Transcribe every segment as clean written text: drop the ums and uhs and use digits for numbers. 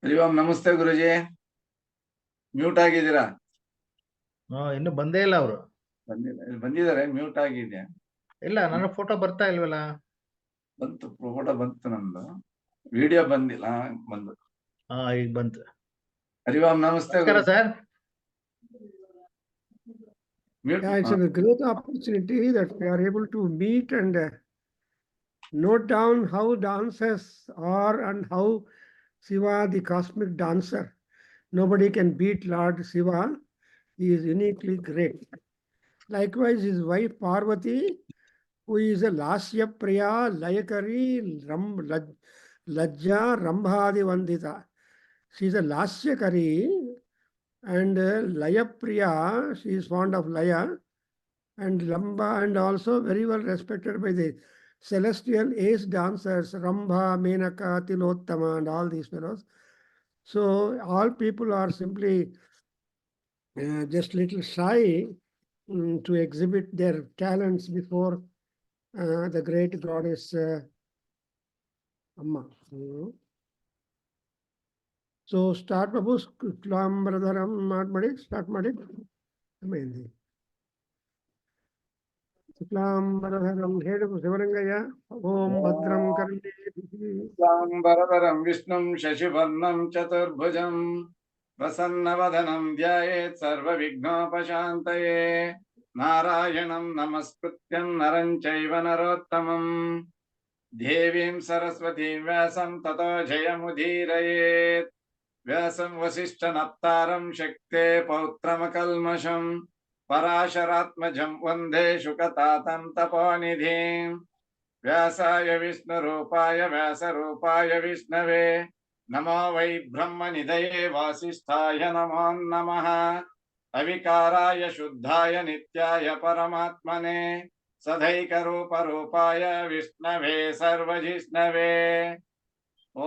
ಹರಿ ಓಂ ನಮಸ್ತೆ ಗುರುಜಿ. ಮ್ಯೂಟ್ ಆಗಿದ್ದೀರಾ? ಇನ್ನು ಬಂದೇ ಇಲ್ಲ ಅವರು. ಬಂದಿದ್ದಾರೆ, ಮ್ಯೂಟ್ ಆಗಿದೆ. ಇಲ್ಲ, ನನ್ನ ಫೋಟೋ ಬರ್ತಾ ಇಲ್ವಲ್ಲ. ಬಂತು, ಫೋಟೋ ಬಂತು, ನಮ್ದು ವಿಡಿಯೋ ಬಂದಿಲ್ಲ. ಬಂದು ಈಗ ಬಂತು. ಹರಿ ಓಂ ನಮಸ್ತೆ ನಮಸ್ಕಾರ sir. Yeah, it's a great opportunity that we are able to meet and note down how dances are and how Shiva, the cosmic dancer, nobody can beat Lord Shiva. He is uniquely great. Likewise, his wife Parvati, who is a Lasya Priya, Layakari, Lajja, Rambhadi Vandita. She is a Lasyakari and Laya Priya, she is fond of Laya, and Ramba, and also very well respected by the celestial ace dancers, Rambha, Menaka, Tilottama, and all these fellows. So all people are simply just little shy to exhibit their talents before the great goddess Amma. So start Babu, Klambradaram, start Madi. Amazing. శుక్లాంబరధరం హేడు శివలింగయ్య. ఓం భద్రం శుక్లాంబరధరం విష్ణుం శశివర్ణం చతుర్భుజం ప్రసన్నవదనం ధ్యాయేత్ సర్వవిఘ్నోపశాంతయే. నారాయణం నమస్కృత్యం నరం చైవ నరోత్తమం దేవీం సరస్వతీం వ్యాసం తతో జయముదీరయేత్. వ్యాసం వసిష్ఠనప్తారం శక్తే పౌత్రమకల్మషం పరాశరాత్మజం వందే శుకతాతం తపోనిధిం. వ్యాసాయ విష్ణురూపాయ వ్యాసరూపాయ విష్ణవే నమో వై బ్రహ్మనిధయే వాసిష్ఠాయ నమో నమః. అవికారాయ శుద్ధాయ నిత్యాయ పరమాత్మనే సదైకరూపరూపాయ విష్ణవే సర్వజిష్ణవే.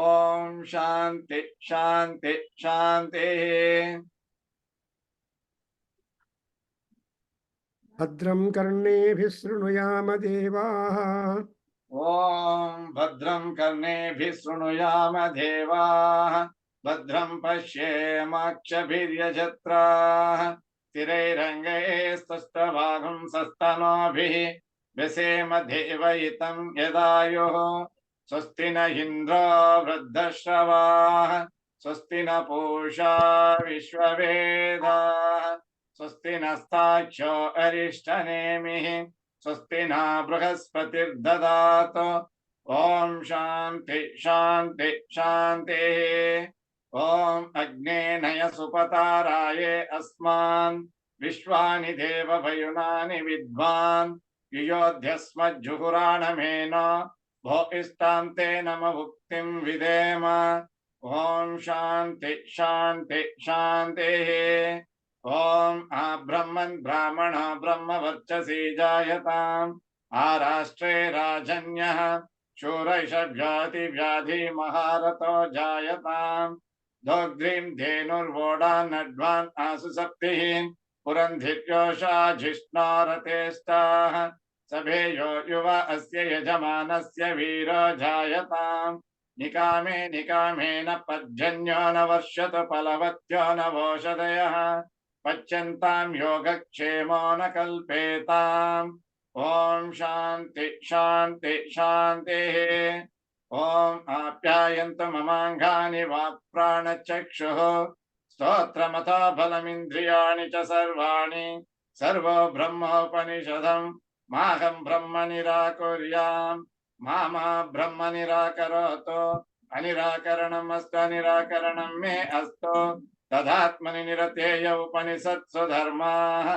ఓం శాంతి శాంతి శాంతి. భద్రం కర్ణేభిః శృణుయామ దేవాః. ఓం భద్రం కర్ణేభిః శృణుయామ దేవాః. భద్రం పశ్యేమాక్షభిర్యజత్రాః. స్థిరైరంగైస్తుష్టవాగుంసస్తనోభిః వ్యసేమ దేవయితం యదాయుః. స్వస్తి న ఇంద్రో వృద్ధశ్రవాః. స్వస్తి న పూషా విశ్వవేదాః. స్వస్తి నస్తాక్షో అరిష్టనేమిః. స్వస్తి నా బృహస్పతిర్దదాతు. ఓం శాంతి శాంతి శాంతి. ఓం అగ్నే నయ సుపతారాయే అస్మాన్ విశ్వాని దేవ భయునాని విద్వాన్ యుయోధ్యస్మజ్జుహురాణమేన భో ఇష్టాంతే నమ భుక్తిం విదేమ. ఓం శాంతి శాంతి శాంతి. ఓం ఆ బ్రహ్మన్ బ్రాహ్మణ బ్రహ్మవర్చసి జాయతాం. ఆరాష్ట్రే రాజన్యః శూరైషవ్యాతి వ్యాధి మహారతో జాయతాం. దోగ్ధ్రీం ధేనుర్వోడాన్నడ్వాన్ ఆసు సప్తిః పురంధిర్యోషా జిష్ణోరతేష్టాః. సభేయో యువ అస్య యజమానస్య వీరో జాయతాం. నికామే నికామేన పర్జన్యో న వర్షతు ఫలవత్యో న వోషధయః. పచ్యంతాం యోగక్షేమో న కల్పేతాం. ఓం శాంతి శాంతి శాంతి. ఓం ఆప్యాయంతు మమాంగాని వా ప్రాణచక్షుః. స్తోత్రమథో బలమింద్రియాణి చ సర్వాణి. సర్వో బ్రహ్మోపనిషదం మాహం బ్రహ్మ నిరాకుర్యాం. మామా బ్రహ్మ నిరాకరోతు. అనిరాకరణమస్తు అనిరాకరణం మే అస్తు. తదాత్మని నిరతేయ ఉపనిషత్సు ధర్మాః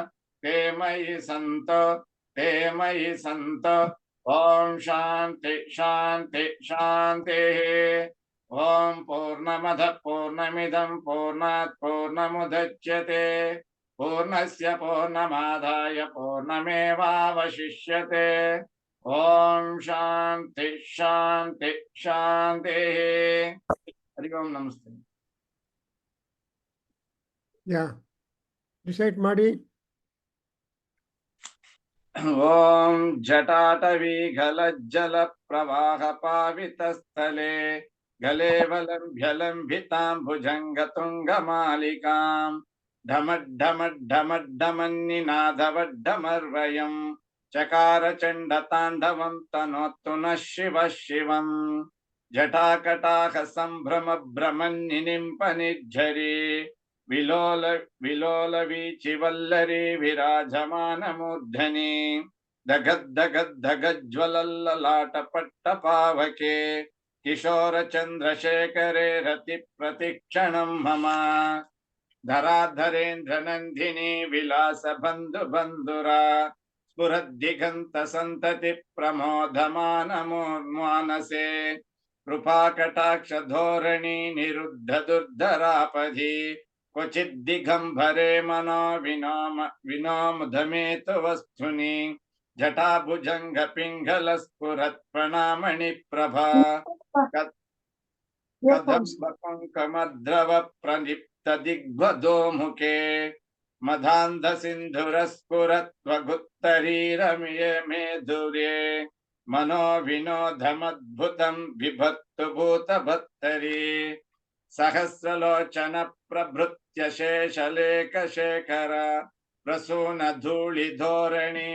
తే మయి సంతు తే మయి సంతు. ఓం శాంతి శాంతి శాంతి. ఓం పూర్ణమదః పూర్ణమిదం పూర్ణాత్ పూర్ణముదచ్యతే పూర్ణస్య పూర్ణమాదాయ పూర్ణమేవావశిష్యతే. ఓం శాంతి శాంతి శాంతి. హరి ఓం నమస్తే. యా డిసైడ్ ಮಾಡಿ. ఓం జటాటవీ గలజ్జల ప్రవాహ పావిత స్థలే गलेवलम्भ्यलम्भितां भुजङ्गतुङ्गमालिकाम् ढमड्ढमड्ढमड्ढमन्निनादवड्ढमर्वयम् चकार चण्डताण्डवं तनोतु नः शिवः शिवम् जटाकटाह सम्भ्रम भ्रमन्निनिम्पनिज्झरी विलोल विलोल वीचिवल्लरी विराजमानमूर्धनि दगद्दगद्दगज्ज्वलल्ललाटपट्टपावके किशोर चन्द्रशेखरे रति प्रतिक्षणं मम धराधरेन्द्र नन्दिनी विलास बन्धु बन्धुरा स्फुरद्दिगन्त सन्तति प्रमोदमान मानसे कृपाकटाक्ष धोरणी निरुद्ध दुर्धरापधि क्वचिद्दिगम्भरे मनो विनोमुदमेतु वस्तुनि जटाभुजङ्ग पिङ्गल स्फुरत् प्रणामणि प्रभा कदम्बपङ्कमद्रव प्रलिप्त दिग्वदो मुखे मधान्ध सिन्धुरस्फुरत्वगुत्तरीरमिय मेधुर्ये मनो विनोदमद्भुतं बिभत्तु भूतभत्तरी सहस्रलोचन प्रभृत्य शेषलेख शेखर प्रसून धूलि धोरणी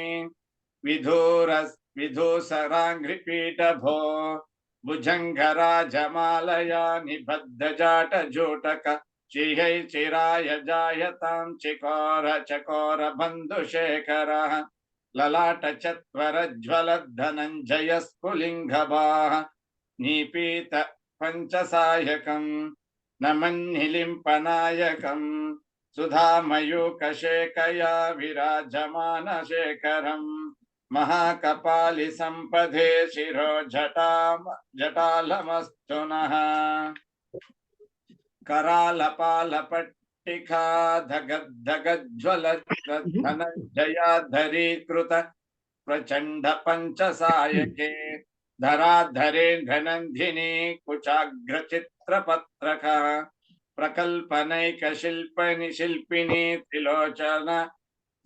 विधूसराङ्घ्रिपीठभो भुजङ्गराजमालया निबद्ध जाट जोटक चिहै चिराय जायतां चिकोर चकोर बन्धुशेखरः ललाट चत्वरज्ज्वल धनञ्जय स्फुलिङ्गभाः निपीत पञ्चसायकम् नमन्निलिम्पनायकम् सुधामयूकशेखया विराजमानशेखरम् महाकपालि सम्पदे शिरो जटालमस्तु नः करालपालपट्टिका धगद्धगज्ज्वल धनञ्जयाधरीकृत प्रचण्ड पञ्चसायके धराधरेन्द्रनन्दिनी कुचाग्रचित्रपत्रक प्रकल्पनैकशिल्पिनी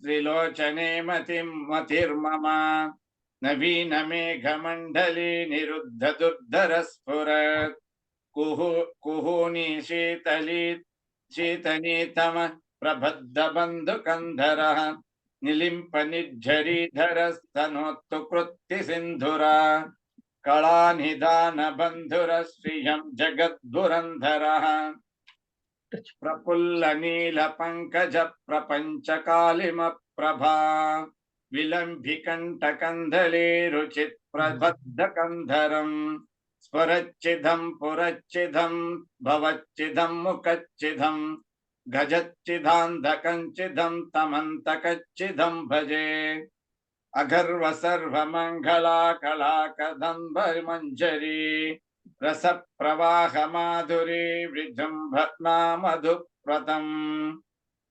त्रिलोचने मतिर्मम नवीन मेघमण्डली निरुद्ध दुर्धर स्फुरत् कुहूनि शीतनीतम प्रबद्ध बन्धुकन्धरः निलिम्प निर्झरीधरस्तनोत्तु कृत्ति सिन्धुरा कलानिधान बन्धुर श्रियं जगद्धुरन्धरः प्रफुल्ल नील पंकज प्रपंच कालिम प्रभा विलंभिकंठ कंधले रुचित प्रबद्ध कंधरम स्फुरच्चिदं पुरच्चिदं भवच्चिदं मुखच्चिदं गजच्चिदान्धकञ्चिदं तमन्तकच्चिदं भजे अगर्व सर्वमङ्गला कलाकदम्बमञ्जरी रस प्रवाह माधुरी विजृम्भणा मधुप्रतम्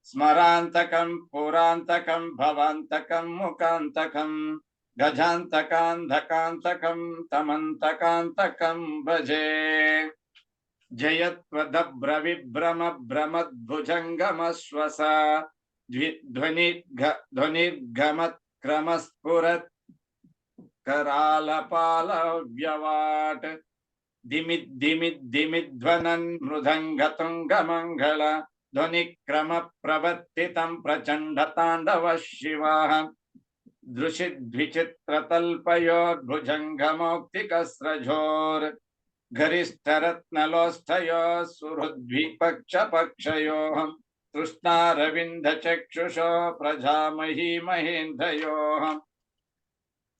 स्मरान्तकं पुरान्तकं भवान्तकं मुखान्तकं गजान्तकान्धकान्तकं तमन्तकान्तकं भजे जयत्वदभ्र विभ्रम भ्रमद्भुजङ्गमश्वस ध्वनिर्गमत्क्रमस्फुरत् करालपालव्यवाट् दिमिद्दिमिद्दिमिध्वनन् मृदङ्गतुङ्गमङ्गल ध्वनिक्रम प्रवर्तितं प्रचण्ड ताण्डव शिवः दृशिद्विचित्रतल्पयोर्भुजङ्गमौक्तिकस्रजोर् गरिष्ठरत्नलोष्ठयोः सुहृद्विपक्षपक्षयोः तृष्णारविन्दचक्षुषो प्रजामही महेन्द्रयोः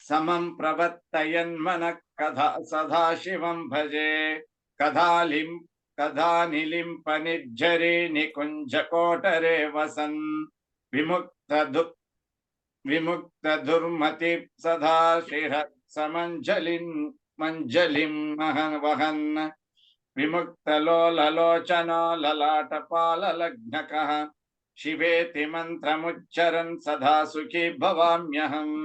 समं प्रवर्तयन्मनः कथा सदाशिवं भजे कथानिलिम्पनिर्झरे निकुञ्जकोटरे वसन् विमुक्तदुर्मति सदा शिरसमञ्जलिं वहन् विमुक्तलोललोचनो ललाटपाललग्नकः शिवेति मन्त्रमुच्चरन् सदा सुखी भवाम्यहम्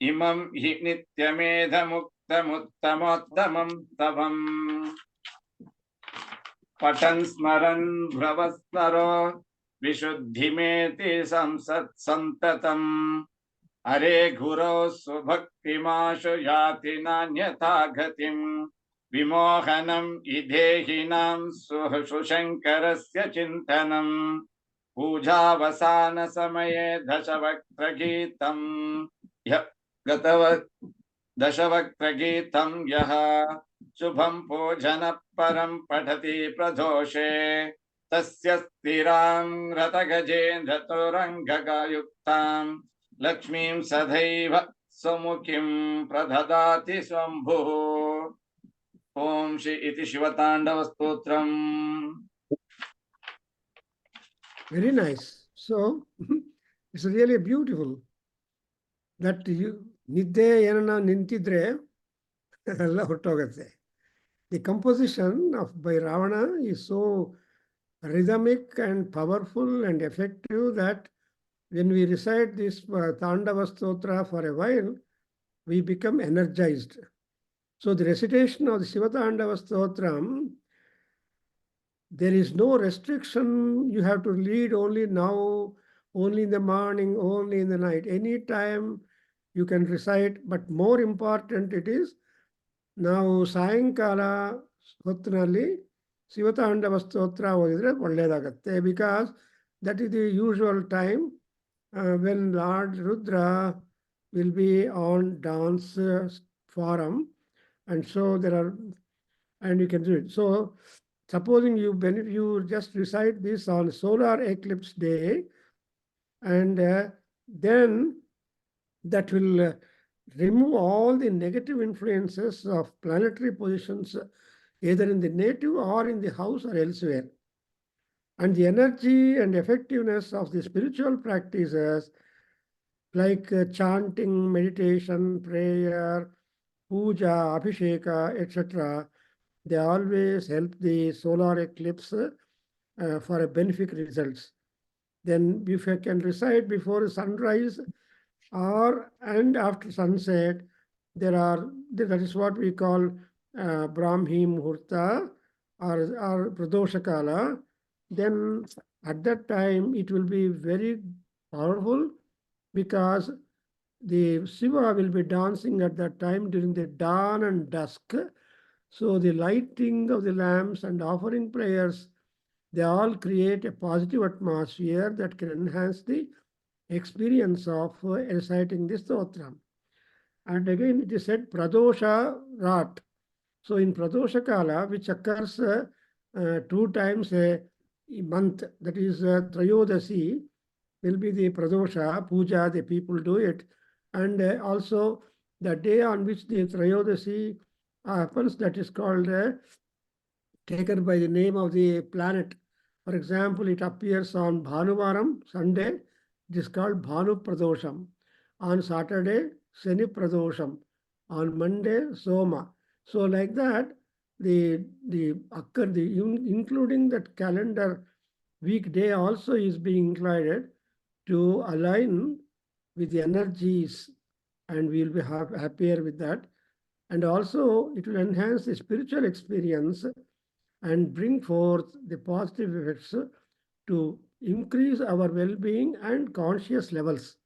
इमं हि नित्यमेधमुक्तमुत्तमोत्तमं तवम् पठन् स्मरन् भ्रवस्मरो विशुद्धिमेति संसत्सन्ततम् हरे गुरो सुभक्तिमाशु याति नान्यथा गतिम् विमोहनम् इदेहिनां सुशङ्करस्य चिन्तनम् पूजावसानसमये दशवक्त्रगीतम् दशवक्त्रगीतं यः शुभं पूजनः परं पठति प्रदोषे तस्य स्थिरां रतगजेन्द्रतुरङ्गयुक्तां लक्ष्मीं सदैव सुमुखीं प्रददाति शम्भुः। ओम श्री इति शिवतांडव स्तोत्रम्। Very nice. So it's really beautiful that you ನಿದ್ದೆ ಏನನ್ನ ನಿಂತಿದ್ರೆ ಎಲ್ಲ ಹೊರಟೋಗತ್ತೆ. The composition of by Ravana is so rhythmic and powerful and effective that when we recite this Tandava Stotra for a while, we become energized. So the recitation of the Shivatandava Stotram, there is no restriction. You have to read only now, only in the morning, only in the night. Any time you can recite, but more important it is now Sayankala ಹೊತ್ತಿನಲ್ಲಿ ಶಿವತಾಂಡವ ಸ್ತೋತ್ರ ಓದಿದ್ರೆ ಒಳ್ಳೆಯದಾಗತ್ತೆ, because that is the usual time when Lord Rudra will be on dance forum, and so there are, and you can do it. So supposing you just recite this on solar eclipse day, and then that will remove all the negative influences of planetary positions, either in the native or in the house or elsewhere. And the energy and effectiveness of the spiritual practices like chanting, meditation, prayer, puja, abhisheka, etc., they always help the solar eclipse for a benefic results. Then if you can recite before sunrise and after sunset, that is what we call Brahmi Muhurta or Pradosha Kala. Then at that time it will be very powerful, because the Shiva will be dancing at that time during the dawn and dusk. So the lighting of the lamps and offering prayers, they all create a positive atmosphere that can enhance the experience of reciting this stotram. And again it is said Pradosha Rat. So in Pradosha Kala, which occurs 2 times a month, that is Trayodasi, will be the Pradosha puja, the people do it. And also the day on which the Trayodasi happens, that is called taken by the name of the planet. For example, it appears on Bhanuvaram, Sunday, it is called Bhanu Pradosham. On Saturday, Shani Pradosham. On Monday, Soma. So like that, including that calendar weekday also is being included to align with the energies, and we will be happier with that. And also it will enhance the spiritual experience and bring forth the positive effects to increase our well-being and conscious levels.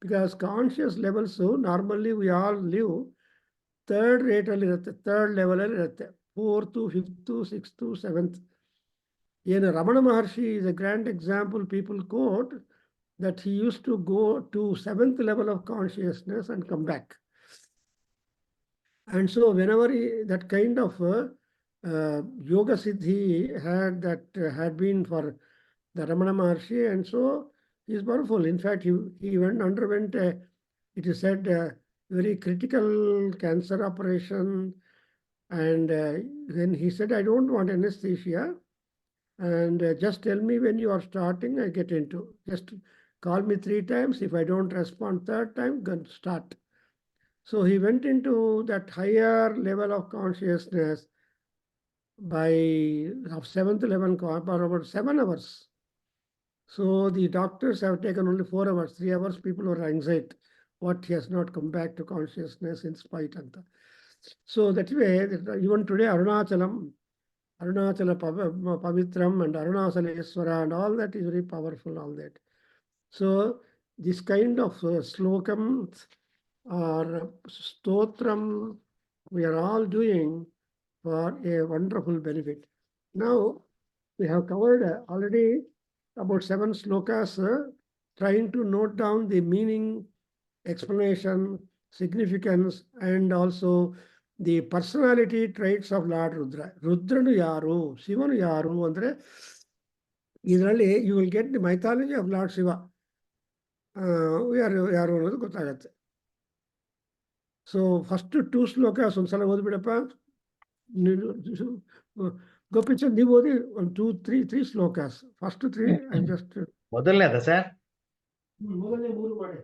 Because conscious levels, so normally we all live third rate ಅಲ್ಲಿ ಇರುತ್ತೆ, third level ಅಲ್ಲಿ ಇರುತ್ತೆ, 4th, 5th, 6th, 7th. ಏನು Ramana Maharshi is a grand example. People quote that he used to go to 7th level of consciousness and come back. And so whenever that kind of yoga siddhi had been for the Ramana Maharshi, and so he is powerful. In fact, he underwent it is said very critical cancer operation, and then he said, I don't want anesthesia, and just tell me when you are starting, I get into. Just call me 3 times. If I don't respond 3rd time, then start. So he went into that higher level of consciousness by 7th level for about 7 hours. So the doctors have taken only 4 hours. 3 hours people were anxiety. What, he has not come back to consciousness in spite of that. So that way, even today, Arunachala Pavitram and Arunachalaswara and all that is very powerful, all that. So this kind of slokam or stotram we are all doing for a wonderful benefit. Now, we have covered already about 7 slokas, trying to note down the meaning, explanation, significance, and also the personality traits of Lord Rudra. Rudranu yaru, Shivanu yaru andre ಇದರಲ್ಲಿ you will get the mythology of Lord Shiva. ಯಾರು ಅನ್ನೋದು ಗೊತ್ತಾಗತ್ತೆ. So first 2 shlokas ಒಂದ್ಸಲ ಓದ್ಬಿಡಪ್ಪ. ಗೋಪಿಚಂದ್ ನೀವು ಓದಿ 1 2 3 shlokas. First 3 I just ಮೊದಲನೇದ sir? ಮೊದಲನೇ 3 ಮಾಡಿ.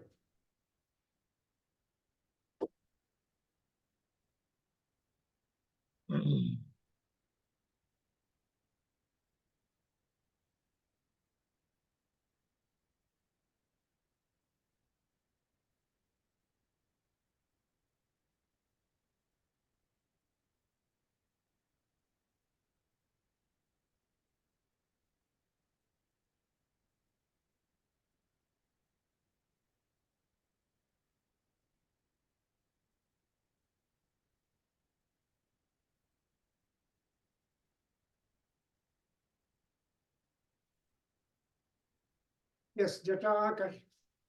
ಎಸ್ ಜಟಾಕರ್.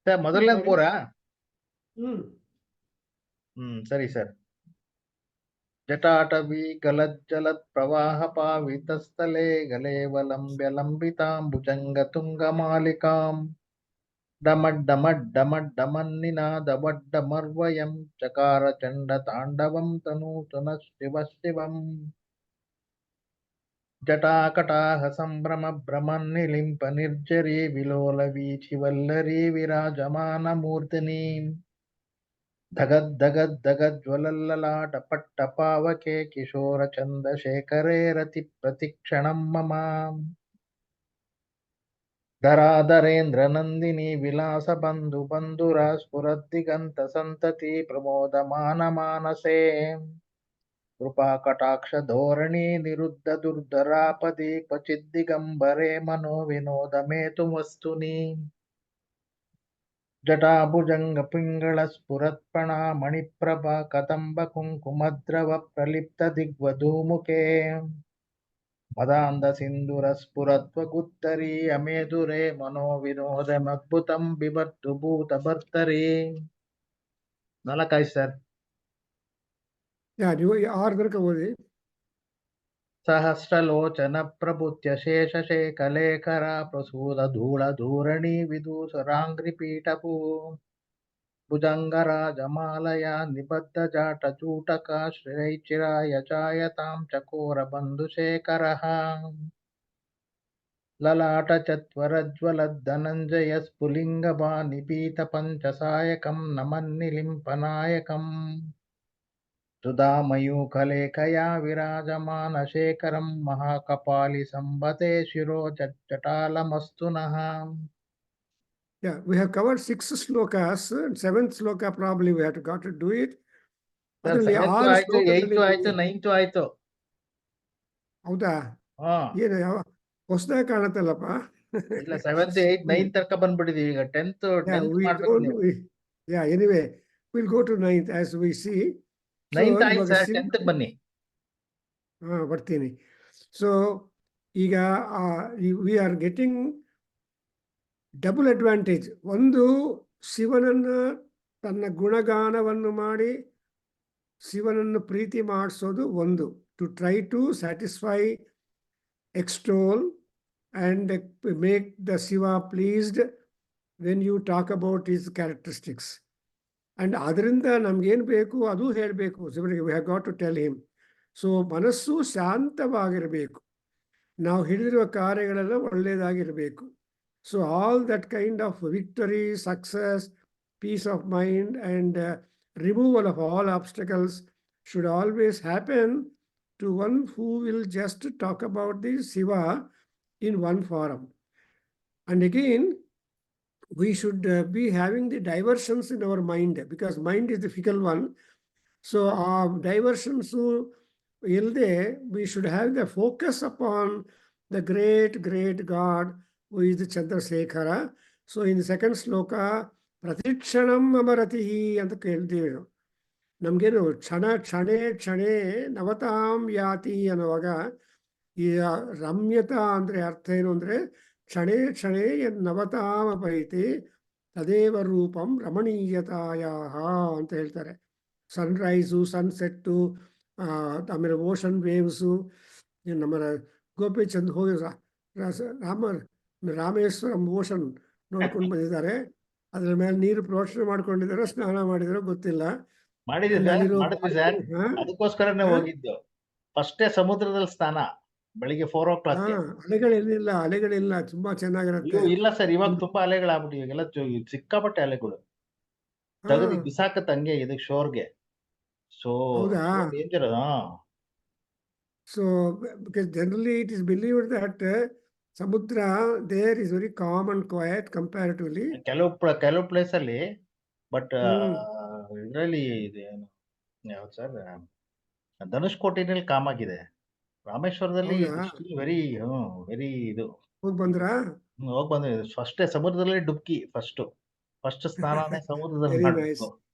ಸರ್ ಮೊದಲನೇದು ಪೂರಾ? ಸರಿ ಸರ್. ಜಟಾಟವಿ ಗಲಜ್ಜಲತ್ ಪ್ರವಾಹ ಪಾವಿತಸ್ಥಲೆ ಗಲೇವಲಂಬ್ಯ ಲಂಬಿತಾಂಬುಜಂಗ ತುಂಗ ಮಾಲಿಕಾಂ ಡಮಡ್ಡಮಡ್ಡಮಡ್ಡಮನ್ನಿನಾದವಡ್ಡಮರ್ವಯಂ ಚಕಾರ ಚಂಡ ತಾಂಡವಂ ತನೂತನ ಶಿವ ಶಿವಂ ಜಟಾಕಟಾಹ ಸಂಭ್ರಮ ಭ್ರಮನ್ನಿಲಿಂಪ ನಿರ್ಜರಿ ವಿಲೋಲ ವೀಚಿವಲ್ಲರಿ ವಿರಾಜಮಾನ ಮೂರ್ಧನಿ ಧಗದ್ ಪಟ್ಟ ಪಾವಕೆ ಕಿಶೋರ ಚಂದ್ರಶೇಖರೇ ರತಿ ಪ್ರತಿಕ್ಷಣಂ ಮಮ ಧರಾಧರೇಂದ್ರ ನಂದಿನಿ ವಿಲಾಸ ಬಂಧು ಬಂಧುರ ಸ್ಫುರದ್ದಿಗಂತ ಸಂತತಿ ಪ್ರಮೋದಮಾನ ಮಾನಸೇ ಕೃಪಾ ಕಟಾಕ್ಷ ಧೋರಣಿ ನಿರುದ್ಧ ದುರ್ಧರಾಪದಿ ಕ್ವಚಿದ್ದಿಗಂಬರೆ ಮನೋ ವಿನೋದ ಮೇತು ವಸ್ತುನಿ ಜಟಾಭುಜಂಗ ಪಿಂಗಳ ಸ್ಫುರತ್ಪಣ ಮಣಿಪ್ರಭಾ ಕದಂಬ ಕುಂಕುಮದ್ರವ ಪ್ರಲಿಪ್ತ ದಿಗ್ವಧೂಮುಖೇ ಮದಾಂಧ ಸಿಂಧುರ ಸ್ಫುರತ್ವ ಗುತ್ತರಿ ಅಮೇದುರೆ ಮನೋ ವಿನೋದ ಮದ್ಭುತಂ ಬಿಭರ್ತು ಭೂತ ಭರ್ತರಿ. 4 ಸರ್. ನೀವು 6 ತನಕ ಓದಿ. ಸಹಸ್ರಲೋಚನ ಪ್ರಭುತ್ಯ ಶೇಷ ಶೇಖಲೇಖರ ಪ್ರಸೂದ ಧೂಳ ಧೂರಣಿ ವಿದೂಸರಾಂಗ್ರಿ ಪೀಠಪೂ ಭುಜಂಗರಾಜಮಾಲಯ ನಿಬದ್ಧ ಜಾಟ ಚೂಟಕ ಶ್ರೈಚಿರಾಯ ಚಾಯತಾಂ ಚಕೋರ ಬಂಧುಶೇಖರಃ ಲಲಾಟ ಚತ್ವರಜ್ವಲ Dhananjaya ಸ್ಫುಲಿಂಗ ನಿಪೀತ ಪಂಚಸಾಯಕಂ ನಮನ್ನಿಲಿಂಪನಾಯಕಂ ಸುಧಾಮಯೂಖಲೇಖಯಾ ವಿರಾಜಮಾನ ಶೇಖರಂ ಮಹಾಕಪಾಲಿ ಸಂಬತೆ ಶಿರೋ ಜಟಾಲಮಸ್ತು ನಃ. Yeah, we have covered 6 slokas. 7th sloka probably we have got to do it. ಅದರಲ್ಲಿ 6 ಆಯ್ತು, 8 ಆಯ್ತು, 9 ಆಯ್ತು. ಹೌದಾ? ಏನು ಹೊಸದಾಗಿ ಕಾಣತ್ತಲ್ಲಪ್ಪ. ಇಲ್ಲ 7th 8 9 ತನಕ ಬಂದ್ಬಿಟ್ಟಿದೀವಿ. ಈಗ 10th anyway we'll go to 9th as we see. 9th ಆಯ್ತು ಸರ್, 10th ಬನ್ನಿ. ಬರ್ತೀನಿ. ಸೊ ಈಗ we are getting double advantage. ಒಂದು, ಶಿವನನ್ನು ತನ್ನ ಗುಣಗಾನವನ್ನು ಮಾಡಿ ಶಿವನನ್ನು ಪ್ರೀತಿ ಮಾಡಿಸೋದು ಒಂದು. To try to satisfy, extol and make the Shiva pleased when you talk about his characteristics. And ಅದರಿಂದ ನಮಗೇನು ಬೇಕು ಅದು ಹೇಳಬೇಕು ಶಿವನಿಗೆ. We have got to tell him. So ಮನಸ್ಸು ಶಾಂತವಾಗಿರಬೇಕು, ನಾವು ಹಿಡಿದಿರುವ ಕಾರ್ಯಗಳೆಲ್ಲ ಒಳ್ಳೆಯದಾಗಿರಬೇಕು. So all that kind of victory, success, peace of mind and removal of all obstacles should always happen to one who will just talk about the Shiva in one forum. And again, we should be having the diversions in our mind, because mind is the fickle one. So our diversions ilde, we should have the focus upon the great God who is the Chandrasekhara. So in the second sloka, Pratikshanam Amaratihi ಅಂತ ಕೇಳ್ತೀವಿ. ನಮಗೇನು ಕ್ಷಣೇ ಕ್ಷಣೇ ನವತಾಂ ಯಾತಿ ಅನ್ನುವಾಗ ಈ ರಮ್ಯತಾ ಅಂದರೆ ಅರ್ಥ ಏನು ಅಂದರೆ ಕ್ಷಣೇ ನವತಾಮಪೈತಿ ತದೇವ ರೂಪಂ ರಮಣೀಯತಾಯಾಹ ಅಂತ ಹೇಳ್ತಾರೆ. ಸನ್ರೈಸು, ಸನ್ಸೆಟ್ಟು, ಆಮೇಲೆ ಓಷನ್ ವೇವ್ಸು. ನಮ್ಮ ಗೋಪಿಚಂದ್ ಹೋಗಿ ರಾಮೇಶ್ವರಂ ಓಷನ್ ನೋಡ್ಕೊಂಡು ಬಂದಿದ್ದಾರೆ. ಅದ್ರ ಮೇಲೆ ನೀರು ಪ್ರೋಕ್ಷಣೆ ಮಾಡ್ಕೊಂಡಿದ್ದಾರೆ, ಸ್ನಾನ ಮಾಡಿದಾರೋ ಗೊತ್ತಿಲ್ಲ. ಮಾಡಿದ್ವಿ ಸರ್, ಅದಕ್ಕೋಸ್ಕರನೇ ಹೋಗಿದ್ದು. ಫಸ್ಟೇ ಸಮುದ್ರದಲ್ಲಿ ಸ್ನಾನ ಬೆಳಿಗ್ಗೆ 4 o'clock. ಅಲೆಗಳಿಲ್ಲ, ತುಂಬಾ ಚೆನ್ನಾಗಿರುತ್ತೆ. ಇಲ್ಲ ಸರ್, ಇವಾಗ ತುಂಬಾ ಅಲೆಗಳಾಗ್ಬಿಟ್ಟಿವೆ. ಇವಾಗೆಲ್ಲ ಸಿಕ್ಕಾಪಟ್ಟೆ ಅಲೆಗಳು ತೆಗೆದು ಬಿಸಾಕತ್ ಹಂಗೆ ಇದಕ್ಕೆ ಶೋರ್ಗೆ. So danger. So because generally it is believed that ಸಮುದ್ರ there is very calm and quiet comparatively. ಕೆಲವು ಪ್ಲೇಸ್ ಅಲ್ಲಿ, ಬಟ್ ಇದರಲ್ಲಿ ಯಾವ್ದು ಸರ್, ಧನುಷ್ಕೋಟಿನಲ್ಲಿ ಕಾಮ್ ಆಗಿದೆ. ರಾಮೇಶ್ವರದಲ್ಲಿ ವೆರಿ ಇದು. ಹೋಗಿ ಬಂದ್ರಾ? ಹೋಗಿ ಬಂದ್ವಿ. ಫಸ್ಟ್ ಸಮುದ್ರದಲ್ಲಿ ಡುಬ್ಕಿ, ಫಸ್ಟ್ ಸ್ನಾನನೇ ಸಮುದ್ರದಲ್ಲಿ ಮಾಡಬೇಕು.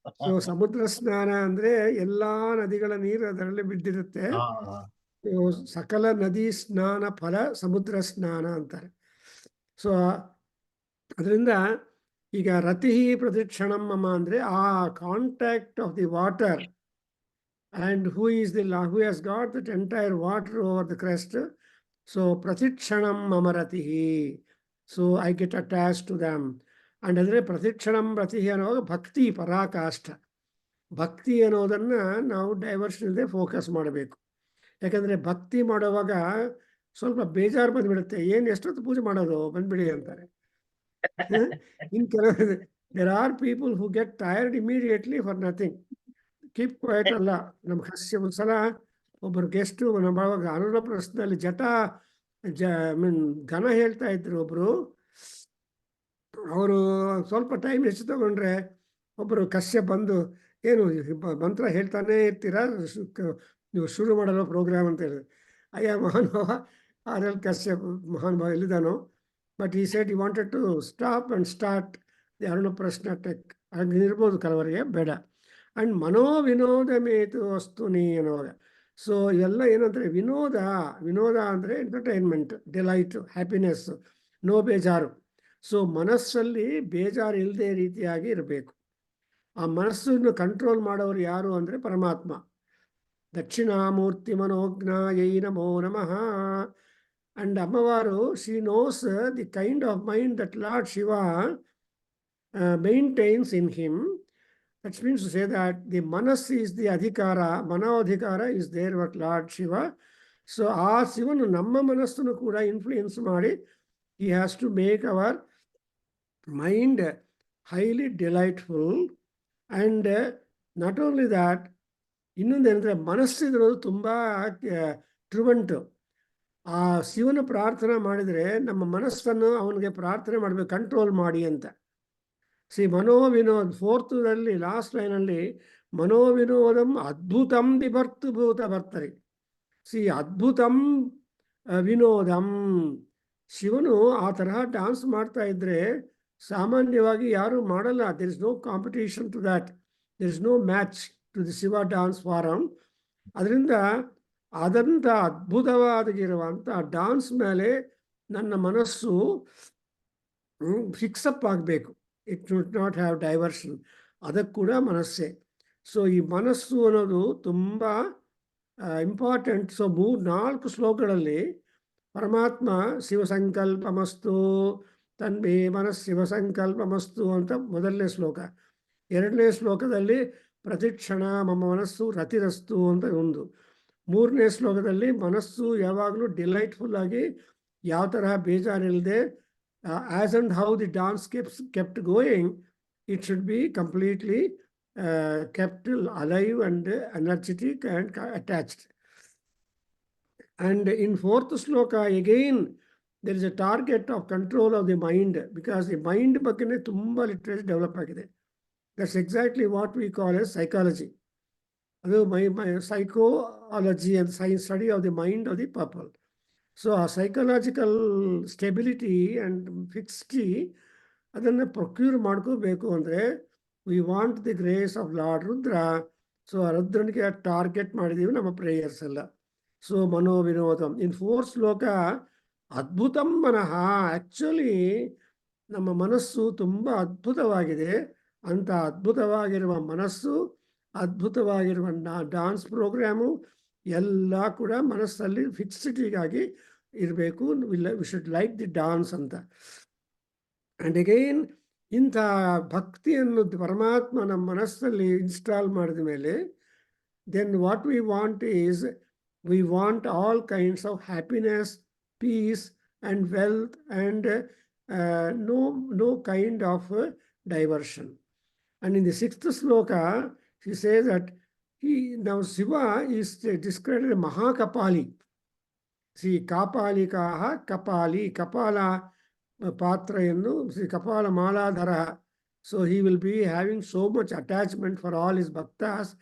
ಸೊ ಸಮುದ್ರ ಸ್ನಾನ ಅಂದ್ರೆ ಎಲ್ಲಾ ನದಿಗಳ ನೀರು ಅದರಲ್ಲಿ ಬಿದ್ದಿರುತ್ತೆ. ಸಕಲ ನದಿ ಸ್ನಾನ ಫಲ ಸಮುದ್ರ ಸ್ನಾನ ಅಂತಾರೆ. ಸೊ ಅದರಿಂದ ಈಗ ರತಿ ಪ್ರತಿಕ್ಷಣಂ ಮಮ ಅಂದ್ರೆ ಆ contact of the water and who has got that entire water over the crest. So pratikshanam mama ratihi, so I get attached to them. And andre pratikshanam ratihi ಅನ್ನೋದು ಭಕ್ತಿ ಪರಾಕಾಷ್ಠ. ಭಕ್ತಿ ಅನ್ನೋದನ್ನ ನಾವು ಡೈವರ್ಷನ್ ಇಲ್ಲದೆ ಫೋಕಸ್ ಮಾಡಬೇಕು. ಯಾಕಂದ್ರೆ ಭಕ್ತಿ ಮಾಡುವಾಗ ಸ್ವಲ್ಪ ಬೇಜಾರು ಬಂದ್ಬಿಡುತ್ತೆ. ಎಷ್ಟೊತ್ತು ಪೂಜೆ ಮಾಡೋದು, ಬಂದ್ಬಿಡಿ ಅಂತಾರೆ. ಇನ್ ಕೆಲವು there are people who get tired immediately for nothing. Keep quiet ಅಲ್ಲ. ನಮ್ಮ ಕಶ್ಯ ಒಂದ್ಸಲ ಒಬ್ಬರು ಗೆಸ್ಟು ನಮ್ಮ ಅನುರ ಪ್ರಶ್ನೆಯಲ್ಲಿ ಘನ ಹೇಳ್ತಾ ಇದ್ರು ಒಬ್ರು. ಅವರು ಸ್ವಲ್ಪ ಟೈಮ್ ಹೆಚ್ಚು ತಗೊಂಡ್ರೆ ಒಬ್ಬರು ಕಶ್ಯ ಬಂದು, ಏನು ಮಂತ್ರ ಹೇಳ್ತಾನೆ ಇರ್ತೀರಾ, ನೀವು ಶುರು ಮಾಡಲ್ಲ ಪ್ರೋಗ್ರಾಮ್ ಅಂತ ಹೇಳಿದ್ರು. ಅಯ್ಯ ಮಹಾನುಭಾವ, ಆರ್.ಎಲ್. ಕಶ್ಯಪ್ ಮಹಾನುಭಾವ ಎಲ್ಲಿದ್ದಾನೋ, ಬಟ್ ಈ ಸೈಡ್ ಈ wanted to stop and start the ಅರುಣ ಪ್ರಶ್ನೆ ಟೆಕ್. ಹಾಗಿರ್ಬೋದು ಕೆಲವರಿಗೆ, ಬೇಡ. ಅಂಡ್ ಮನೋವಿನೋದ ಮೇತು ವಸ್ತುನಿ ಅನ್ನೋವಾಗ. ಸೊ ಎಲ್ಲ ಏನಂತಾರೆ, ವಿನೋದ ಅಂದರೆ ಎಂಟರ್ಟೈನ್ಮೆಂಟ್, ಡಿಲೈಟ್, ಹ್ಯಾಪಿನೆಸ್, ನೋ ಬೇಜಾರು. ಸೊ ಮನಸ್ಸಲ್ಲಿ ಬೇಜಾರು ಇಲ್ಲದೆ ರೀತಿಯಾಗಿ ಇರಬೇಕು. ಆ ಮನಸ್ಸನ್ನು ಕಂಟ್ರೋಲ್ ಮಾಡೋರು ಯಾರು ಅಂದರೆ ಪರಮಾತ್ಮ. ದಕ್ಷಿಣಾಮೂರ್ತಿ ಮನೋಜ್ಞಾಯೈ ನಮೋ ನಮಃ. ಅಂಡ್ ಅಮ್ಮವಾರು, she knows the kind of mind that lord Shiva maintains in him. That means to say that the manas is the adhikara, manoadhikara is there with Lord Shiva. So ಆ ಶಿವನು ನಮ್ಮ ಮನಸ್ಸನ್ನು ಕೂಡ ಇನ್ಫ್ಲೂಯೆನ್ಸ್ ಮಾಡಿ, he has to make our mind highly delightful. And not only that, ಇನ್ನೊಂದೇನಂದರೆ ಮನಸ್ಸಿರೋದು ತುಂಬ ಟ್ರುವಂಟು. ಆ ಶಿವನ ಪ್ರಾರ್ಥನೆ ಮಾಡಿದರೆ ನಮ್ಮ ಮನಸ್ಸನ್ನು ಅವನಿಗೆ ಪ್ರಾರ್ಥನೆ ಮಾಡಬೇಕು, ಕಂಟ್ರೋಲ್ ಮಾಡಿ ಅಂತ. ಮನೋವಿನೋದ್ 4th ಲಾಸ್ಟ್ ಲೈನಲ್ಲಿ ಮನೋವಿನೋದಂ ಅದ್ಭುತಂ ವಿಭರ್ತಭೂತ ಭರ್ತರಿ. ಅದ್ಭುತಂ ವಿನೋದಂ. ಶಿವನು ಆ ತರಹ ಡ್ಯಾನ್ಸ್ ಮಾಡ್ತಾ ಇದ್ರೆ ಸಾಮಾನ್ಯವಾಗಿ ಯಾರು ಮಾಡಲ್ಲ. There is no competition to that, there is no match to the Shiva dance form. ಅದರಿಂದ ಅದಂಥ ಅದ್ಭುತವಾಗಿರುವಂಥ ಡ್ಯಾನ್ಸ್ ಮೇಲೆ ನನ್ನ ಮನಸ್ಸು ಫಿಕ್ಸಪ್ ಆಗಬೇಕು. It should not have diversion. ಅದಕ್ಕೆ ಕೂಡ ಮನಸ್ಸೇ. ಸೊ ಈ ಮನಸ್ಸು ಅನ್ನೋದು ತುಂಬ ಇಂಪಾರ್ಟೆಂಟ್. ಸೊ 4 ಶ್ಲೋಕಗಳಲ್ಲಿ ಪರಮಾತ್ಮ ಶಿವಸಂಕಲ್ಪಮಸ್ತು ತನ್ಮೇ ಮನಸ್ ಶಿವಸಂಕಲ್ಪಮಸ್ತು ಅಂತ ಮೊದಲನೇ ಶ್ಲೋಕ. 2ನೇ ಶ್ಲೋಕದಲ್ಲಿ ಪ್ರತಿಕ್ಷಣ ಮಮ ಮನಸ್ಸು ರತಿರಸ್ತು ಅಂತ ಒಂದು. 3ನೇ ಶ್ಲೋಕದಲ್ಲಿ ಮನಸ್ಸು ಯಾವಾಗಲೂ ಡಿಲೈಟ್ಫುಲ್ ಆಗಿ, ಯಾವ ತರಹ ಬೇಜಾರಿಲ್ಲದೆ, as and how the dance kept going, it should be completely kept alive and energetic and attached. And in 4th shloka again there is a target of control of the mind, because the mind ಬಗ್ಗೆ ತುಂಬಾ literature develop ಆಗಿದೆ. That's exactly what we call as psychology. ಅದು psychology and science study of the mind of the people. So ಆ psychological stability and fixity ಅದನ್ನು procure ಮಾಡ್ಕೋಬೇಕು ಅಂದರೆ we want the grace of lord Rudra so ರುದ್ರನಿಗೆ target ಮಾಡಿದೀವಿ ನಮ್ಮ prayers ಎಲ್ಲ. So ಮನೋವಿನೋದಂ ಇನ್ 4th ಶ್ಲೋಕ ಅದ್ಭುತಂ ಮನಃ. ಆಕ್ಚುಲಿ ನಮ್ಮ ಮನಸ್ಸು ತುಂಬ ಅದ್ಭುತವಾಗಿದೆ. ಅಂತ ಅದ್ಭುತವಾಗಿರುವ ಮನಸ್ಸು, ಅದ್ಭುತವಾಗಿರುವ ಡಾನ್ಸ್ ಪ್ರೋಗ್ರಾಮು ಎಲ್ಲ ಕೂಡ ಮನಸ್ಸಲ್ಲಿ ಫಿಕ್ಸಿಟಿಗಾಗಿ ಇರಬೇಕು. We should like the dance ಅಂತ. ಆ್ಯಂಡ್ ಅಗೈನ್ ಇಂಥ ಭಕ್ತಿಯನ್ನು ಪರಮಾತ್ಮ ನಮ್ಮ ಮನಸ್ಸಲ್ಲಿ ಇನ್ಸ್ಟಾಲ್ ಮಾಡಿದ ಮೇಲೆ then what we want is we want all kinds of happiness, peace and wealth and no kind of diversion. And in the 6th sloka, she says that now Shiva is described as Mahakapali. See, Kapalikaha, Kapali, Kapala Patrayannu, see, Kapala Maladhara. So he will be having so much attachment for all his bhaktas.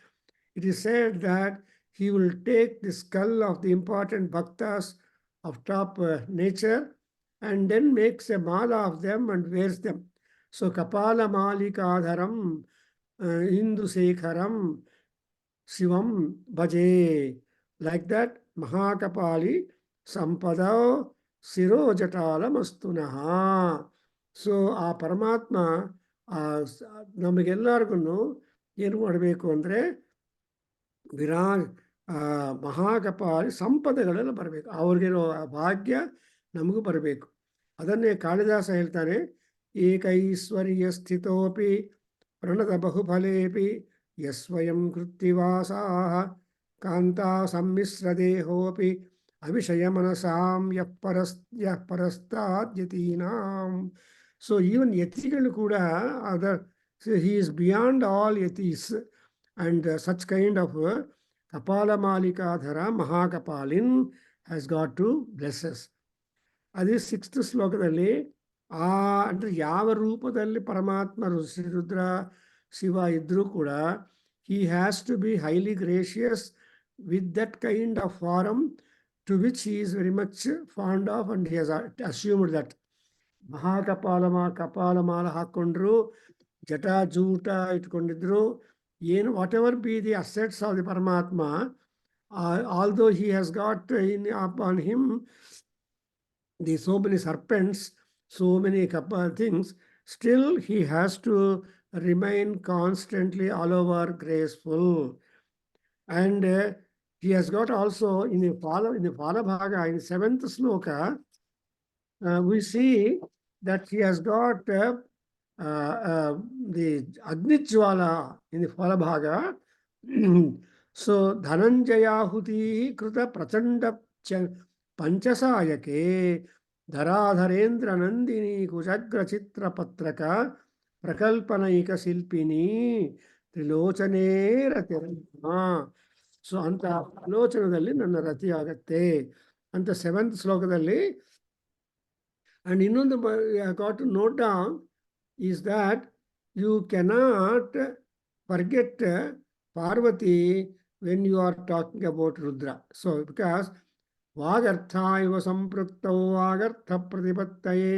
It is said that he will take the skull of the important bhaktas of top nature and then makes a mala of them and wears them. So Kapala Malikadharam Hindu Sekharam Shivam Bhaje. Like that, Mahakapali Sampada Siro Jatala Mastunaha. So ಆ ಪರಮಾತ್ಮ ನಮಗೆಲ್ಲರಿಗೂ ಏನು ಮಾಡಬೇಕು ಅಂದರೆ ಮಹಾಕಪಾಲಿ ಸಂಪದಗಳೆಲ್ಲ ಬರಬೇಕು. ಅವ್ರಿಗಿರೋ ಭಾಗ್ಯ ನಮಗೂ ಬರಬೇಕು. ಅದನ್ನೇ ಕಾಳಿದಾಸ ಹೇಳ್ತಾನೆ, ಏಕೈಶ್ವರ್ಯ ಸ್ಥಿತೋಪಿ ಪ್ರಣತ ಬಹುಫಲೇಪಿ ಯಸ್ವಯಂ ಕೃತ್ತಿವಾಸಾಃ ಕಾಂತಾ ಸಮ್ಮಿಶ್ರ ದೇಹೋಪಿ ಅವಿಷಯ ಮನಸಾಂ ಯಃ ಪರಸ್ತಾದ್ಯತೀನಾಂ. ಸೊ ಈವನ್ ಯತಿಗಳು ಕೂಡ he is beyond all yatis and such kind of Kapala Malikadhara Mahakapalin has got to bless us. ಅದೇ 6th ಶ್ಲೋಕದಲ್ಲಿ ಅಂದರೆ ಯಾವ ರೂಪದಲ್ಲಿ ಪರಮಾತ್ಮ ರುದ್ರ ಶಿವ ಇದ್ರೂ ಕೂಡ he has to be highly gracious with that kind of form to which he is very much fond of, and he has assumed that. ಕಪಾಲಮಾಲ ಹಾಕ್ಕೊಂಡ್ರು, ಜಟಾ ಜೂಟ ಇಟ್ಕೊಂಡಿದ್ರು, ಏನು what be the assets of the ಪರಮಾತ್ಮ, although he has got upon him so many serpents, so many things, still he has to remain constantly all over graceful. And he has got also in the Phalabhaga, in 7th sloka, we see that he has got the Agnijwala in the Phalabhaga. So Dhananjayahuti Kruta Prachanda Panchasayake Dharadharendra Nandini Kujagra Chitra Patraka Prakalpanaika Silpini Trilochane Ratirama. So anta ಆಲೋಚನದಲ್ಲಿ ನನ್ನ ರತಿ ಆಗತ್ತೆ ಅಂತ 7th ಶ್ಲೋಕದಲ್ಲಿ. And ಇನ್ನೊಂದು got to note down is that you cannot forget Parvati when you are talking about Rudra. So because Vagartha iva sampraktau Vagartha pratipattaye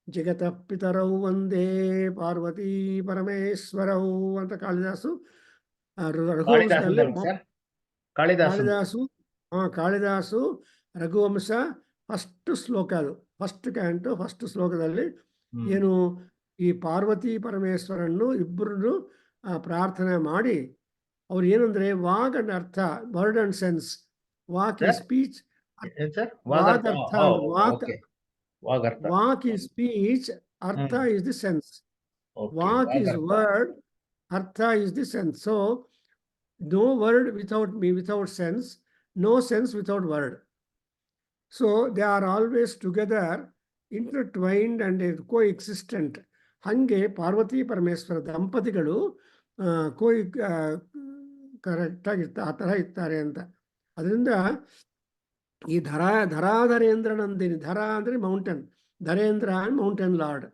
Jagatah pitarau vande Parvati Parameswarau ಅಂತ ಕಾಳಿದಾಸು ಕಾಳಿದಾಸು Raghuvansh first ಶ್ಲೋಕ, ಅದು first ಕ್ಯಾಂಟು first ಶ್ಲೋಕದಲ್ಲಿ ಏನು ಈ ಪಾರ್ವತಿ ಪರಮೇಶ್ವರನ್ನು ಇಬ್ಬರನ್ನು ಪ್ರಾರ್ಥನೆ ಮಾಡಿ ಅವ್ರು ಏನಂದ್ರೆ ವಾಗ್ ಅಂಡ್ ಅರ್ಥ, ವರ್ಡ್ ಅಂಡ್ ಸೆನ್ಸ್. ವಾಕ್ ಈ ಸ್ಪೀಚ್, ವಾಕ್ ಈ ಸ್ಪೀಚ್, ಅರ್ಥ is the sense. Walk is word, artha is the sense. So no word without sense, no sense without word. So they are always together, intertwined and coexistent. ಹಂಗೆ ಪಾರ್ವತಿ ಪರಮೇಶ್ವರ ದಂಪತಿಗಳು ಕರೆಕ್ಟಾಗಿ ಆ ಥರ ಇರ್ತಾರೆ ಅಂತ. ಅದರಿಂದ ಈ ಧರಾಧರೇಂದ್ರ ನಂದಿನಿ, ಧರ ಅಂದರೆ ಮೌಂಟೇನ್, ಧರೇಂದ್ರ ಮೌಂಟೇನ್ ಲಾರ್ಡ್.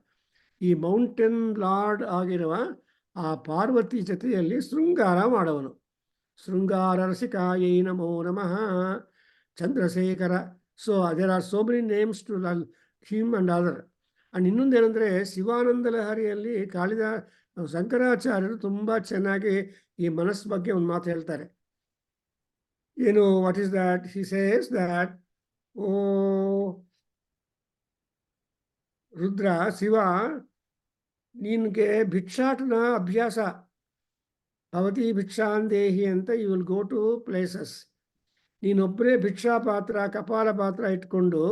ಈ ಮೌಂಟೇನ್ ಲಾರ್ಡ್ ಆಗಿರುವ ಆ ಪಾರ್ವತಿ ಜೊತೆಯಲ್ಲಿ ಶೃಂಗಾರ ಮಾಡವನು. ಶೃಂಗಾರ ರಸಿಕಾಯೈ ನಮೋ ನಮಃ Chandrashekhara. So there are so many names to him and other. And ಇನ್ನೊಂದೇನೆಂದರೆ ಶಿವಾನಂದ ಲಹರಿಯಲ್ಲಿ ಶಂಕರಾಚಾರ್ಯರು ತುಂಬ ಚೆನ್ನಾಗಿ ಈ ಮನಸ್ಸು ಬಗ್ಗೆ ಒಂದು ಮಾತು ಹೇಳ್ತಾರೆ. ಏನು, what is that? He says that, oh Rudra, Shiva, ನಿನ್ಗೆ ಭಿಕ್ಷಾಟನ ಅಭ್ಯಾಸ, ಭವತಿ ಭಿಕ್ಷಾಂದೇಹಿ ಅಂತ, you will go to places. ನೀನೊಬ್ಬರೇ ಭಿಕ್ಷಾ ಪಾತ್ರ, ಕಪಾಲ ಪಾತ್ರ ಇಟ್ಕೊಂಡು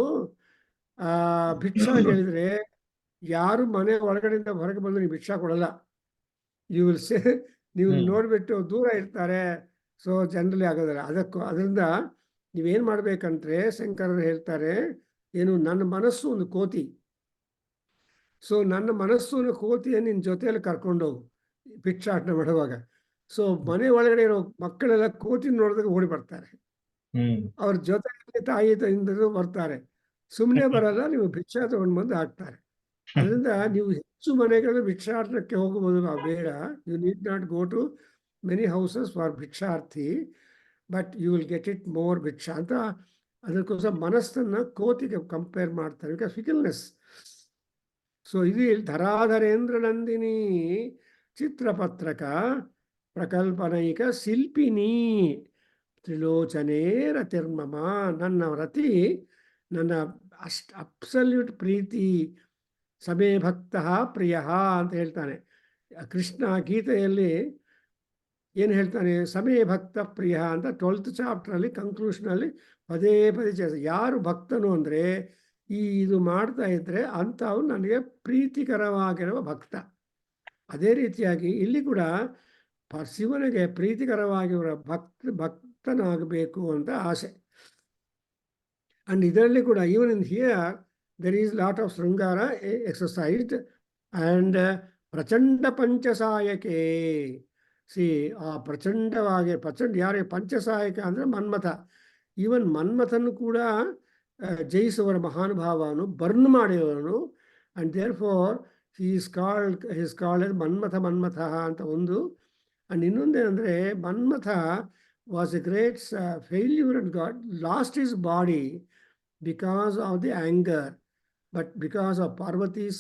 ಭಿಕ್ಷಾ ಕೇಳಿದ್ರೆ ಯಾರು ಮನೆ ಒಳಗಡೆಯಿಂದ ಹೊರಗೆ ಬಂದು ನೀವು ಭಿಕ್ಷಾ ಕೊಡಲ್ಲ. ಯು ವಿಲ್ ಸೇ, ನೀವು ನೋಡ್ಬಿಟ್ಟು ದೂರ ಇರ್ತಾರೆ. ಸೊ ಜನರಲಿ ಆಗೋದಿಲ್ಲ. ಅದರಿಂದ ನೀವೇನು ಮಾಡ್ಬೇಕಂದ್ರೆ, ಶಂಕರರು ಹೇಳ್ತಾರೆ, ಏನು, ನನ್ನ ಮನಸ್ಸು ಒಂದು ಕೋತಿ. ಸೊ ನನ್ನ ಮನಸ್ಸು ಕೋತಿಯನ್ನು ನಿನ್ನ ಜೊತೆಯಲ್ಲಿ ಕರ್ಕೊಂಡೋಗು ಭಿಕ್ಷಾಟನೆ ಮಾಡುವಾಗ. ಸೊ ಮನೆ ಒಳಗಡೆ ಇರೋ ಮಕ್ಕಳೆಲ್ಲ ಕೋತಿ ನೋಡಿದಾಗ ಓಡಿ ಬರ್ತಾರೆ. ಅವ್ರ ಜೊತೆಯಲ್ಲಿ ತಾಯಿ ತಂದರು ಬರ್ತಾರೆ. ಸುಮ್ಮನೆ ಬರಲ್ಲ, ನೀವು ಭಿಕ್ಷಾ ತಗೊಂಡು ಬಂದು ಹಾಕ್ತಾರೆ. ಅದರಿಂದ ನೀವು ಹೆಚ್ಚು ಮನೆಗಳು ಭಿಕ್ಷಾಟನಕ್ಕೆ ಹೋಗಬಹುದು, ಬೇಡ. You need not go to many houses for ಭಿಕ್ಷಾರ್ಥಿ, but you will get it more ಭಿಕ್ಷಾ ಅಂತ. ಅದಕ್ಕೋಸ್ಕರ ಮನಸ್ಸನ್ನು ಕೋತಿಗೆ ಕಂಪೇರ್ ಮಾಡ್ತಾರೆ, ಬಿಕಾಸ್ ಫಿಕಲ್ನೆಸ್. ಸೊ ಇದು ಧರಾಧರೇಂದ್ರ ನಂದಿನಿ ಚಿತ್ರಪತ್ರಕ ಪ್ರಕಲ್ಪನೈಕ ಶಿಲ್ಪಿನಿ ತ್ರಿಲೋಚನೇ ರತಿರ್ಮಮ. ನನ್ನ ರತಿ, ನನ್ನ ಅಬ್ಸಲ್ಯೂಟ್ ಪ್ರೀತಿ, ಸಮೇ ಭಕ್ತ ಪ್ರಿಯ ಅಂತ ಹೇಳ್ತಾನೆ ಕೃಷ್ಣ. ಗೀತೆಯಲ್ಲಿ ಏನು ಹೇಳ್ತಾನೆ? ಸಮೇ ಭಕ್ತ ಪ್ರಿಯ ಅಂತ 12th ಚಾಪ್ಟ್ರಲ್ಲಿ ಕನ್ಕ್ಲೂಷನಲ್ಲಿ ಪದೇ ಪದೇ ಯಾರು ಭಕ್ತನು ಅಂದರೆ, ಇದು ಮಾಡ್ತಾ ಇದ್ದರೆ ಅಂಥವು ನನಗೆ ಪ್ರೀತಿಕರವಾಗಿರುವ ಭಕ್ತ. ಅದೇ ರೀತಿಯಾಗಿ ಇಲ್ಲಿ ಕೂಡ ಶಿವನಿಗೆ ಪ್ರೀತಿಕರವಾಗಿರುವ ಭಕ್ತನಾಗಬೇಕು ಅಂತ ಆಸೆ. ಅಂಡ್ ಇದರಲ್ಲಿ ಕೂಡ even in here there is lot of ಶೃಂಗಾರ exercised and ಪ್ರಚಂಡ ಪಂಚಸಾಯಕೆ. ಆ ಪ್ರಚಂಡವಾಗಿ ಯಾರಿಗೆ ಪಂಚಸಾಯಕ ಅಂದರೆ ಮನ್ಮಥ. ಈವನ್ ಮನ್ಮಥನು ಕೂಡ ಜಯಿಸುವರ ಮಹಾನುಭಾವನು, ಬರ್ನ್ ಮಾಡಿದವನು. And therefore is called Manmatha ಅಂತ ಒಂದು. ಅಂಡ್ ಇನ್ನೊಂದೇನೆಂದರೆ, Manmatha was a great failure and god lost his body because of the anger, but because of Parvati's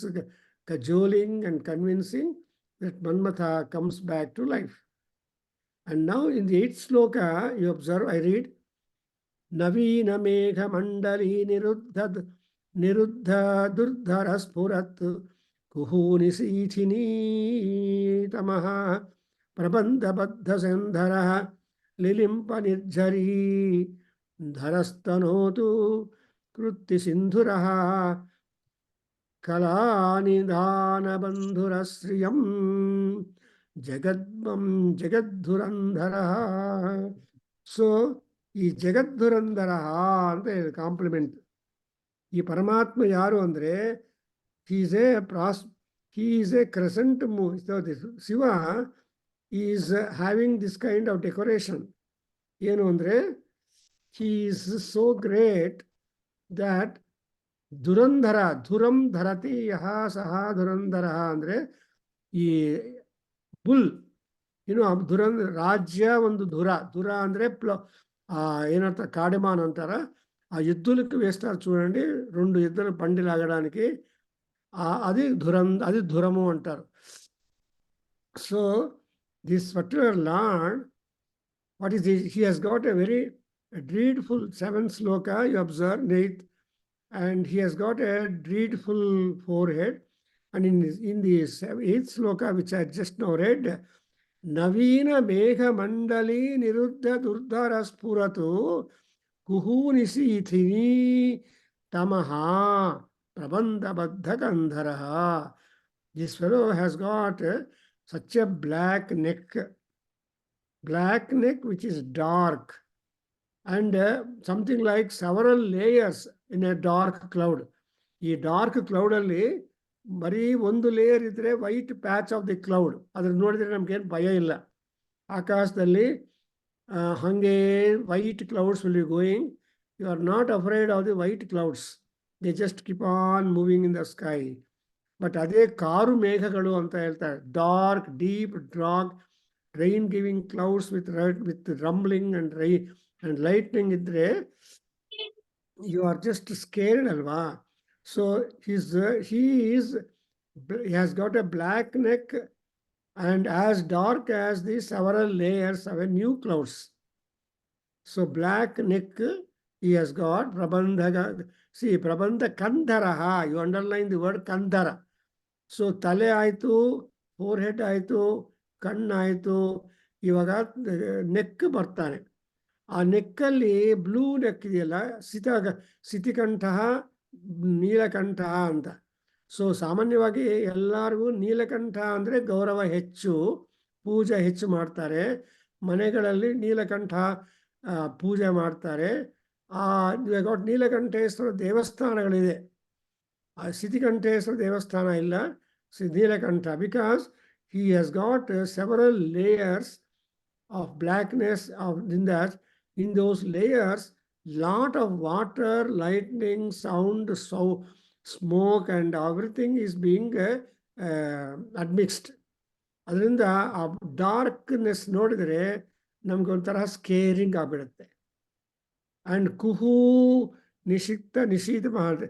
cajoling and convincing, that Manmatha comes back to life. And now in the 8th sloka, you observe, I read, Navina Megha Mandali Niruddha Durdhara Spurat Kuhuni Sithini Tamaha Prabandha Baddha Sandhara Lilimpa Nirjari Dharastanotu ಕೃತ್ತಿ ಸಿಂಧುರಃ ಕಲಾನಿಧಾನ ಬಂಧುರಶ್ರಿಯಂ ಜಗದ್ಧುರಂಧರಃ. So ಈ ಜಗದ್ಧುರಂಧರಃ ಅಂತ compliment. ಈ ಪರಮಾತ್ಮ ಯಾರು ಅಂದರೆ, he's a crescent moon. Shiva is having this kind of decoration. ಏನು ಅಂದರೆ, he is so great that ಧುರಂಧರ, ಧುರಂ ಧರತಿ ಯಹ ಸಹ ಧುರಂಧರ ಅಂದರೆ ಈ ಬುಲ್, ರಾಜ್ಯ ಒಂದು ಧುರ ಅಂದರೆ ಏನಂತ కాడమాన్ అంటారా, ఆ ఎద్దులకు వేస్తారు చూడండి, 2 ఎద్దులు బండి లాగడానికి, అది ధురము అంటారు. So this particular lord, what is this? He has got a very dreadful 7th sloka, you observe, 8th, and he has got a dreadful forehead. And in the 8th sloka, which I just now read, Navina Megha Mandali Niruddha Durdhara Spuratu Kuhunisi Tamaha Prabandha Baddha Gandharaha. This fellow has got such a black neck which is dark, and something like several layers in a dark cloud. ಈ dark ಕ್ಲೌಡಲ್ಲಿ ಬರೀ ಒಂದು layer ಇದ್ದರೆ white patch of the cloud, ಅದ್ರಲ್ಲಿ ನೋಡಿದರೆ ನಮ್ಗೇನು ಭಯ ಇಲ್ಲ. ಆಕಾಶದಲ್ಲಿ ಹಾಗೆ white clouds will be going. You are not afraid of the white clouds, they just keep on moving in the sky. But ಅದೇ ಕಾರು ಮೇಘಗಳು ಅಂತ ಹೇಳ್ತಾರೆ, dark deep dark rain giving clouds with rumbling and rain and lightning ಇದ್ರೆ you are just scared ಅಲ್ವಾ. So he has got a black neck and as dark as the several layers of a new clouds. So black neck he has got. Prabandha, see, Prabandha Kandharaha, you underline the word Kandhara. So tale ಆಯ್ತು, forehead ಆಯ್ತು, ಕಣ್ಣಾಯ್ತು, ಇವಾಗ neck ಬರ್ತಾನೆ. ಆ ನೆಕ್ಕಲ್ಲಿ blue neck ಇದೆಯಲ್ಲ, ಸಿತಿಕಂಠ ನೀಲಕಂಠ ಅಂತ. So ಸಾಮಾನ್ಯವಾಗಿ ಎಲ್ಲರಿಗೂ ನೀಲಕಂಠ ಅಂದರೆ ಗೌರವ ಹೆಚ್ಚು, ಪೂಜೆ ಹೆಚ್ಚು ಮಾಡ್ತಾರೆ. ಮನೆಗಳಲ್ಲಿ ನೀಲಕಂಠ ಪೂಜೆ ಮಾಡ್ತಾರೆ. ಇವಾಗ ನೀಲಕಂಠೇಶ್ವರ ದೇವಸ್ಥಾನಗಳಿದೆ, ಸಿತಿಕಂಠೇಶ್ವರ ದೇವಸ್ಥಾನ ಇಲ್ಲ, Neelakantha, because he has got several layers of blackness in that. In those layers, lot of water, lightning, sound, so smoke and everything is being admixed. ಅದರಿಂದ ಆ ಡಾರ್ಕ್ನೆಸ್ ನೋಡಿದರೆ ನಮ್ಗೆ ಒಂಥರ ಸ್ಕೇರಿಂಗ್ ಆಗ್ಬಿಡುತ್ತೆ. ಆ್ಯಂಡ್ ಕುಹೂ ನಿಶೀತ ಮಾಡಿದೆ.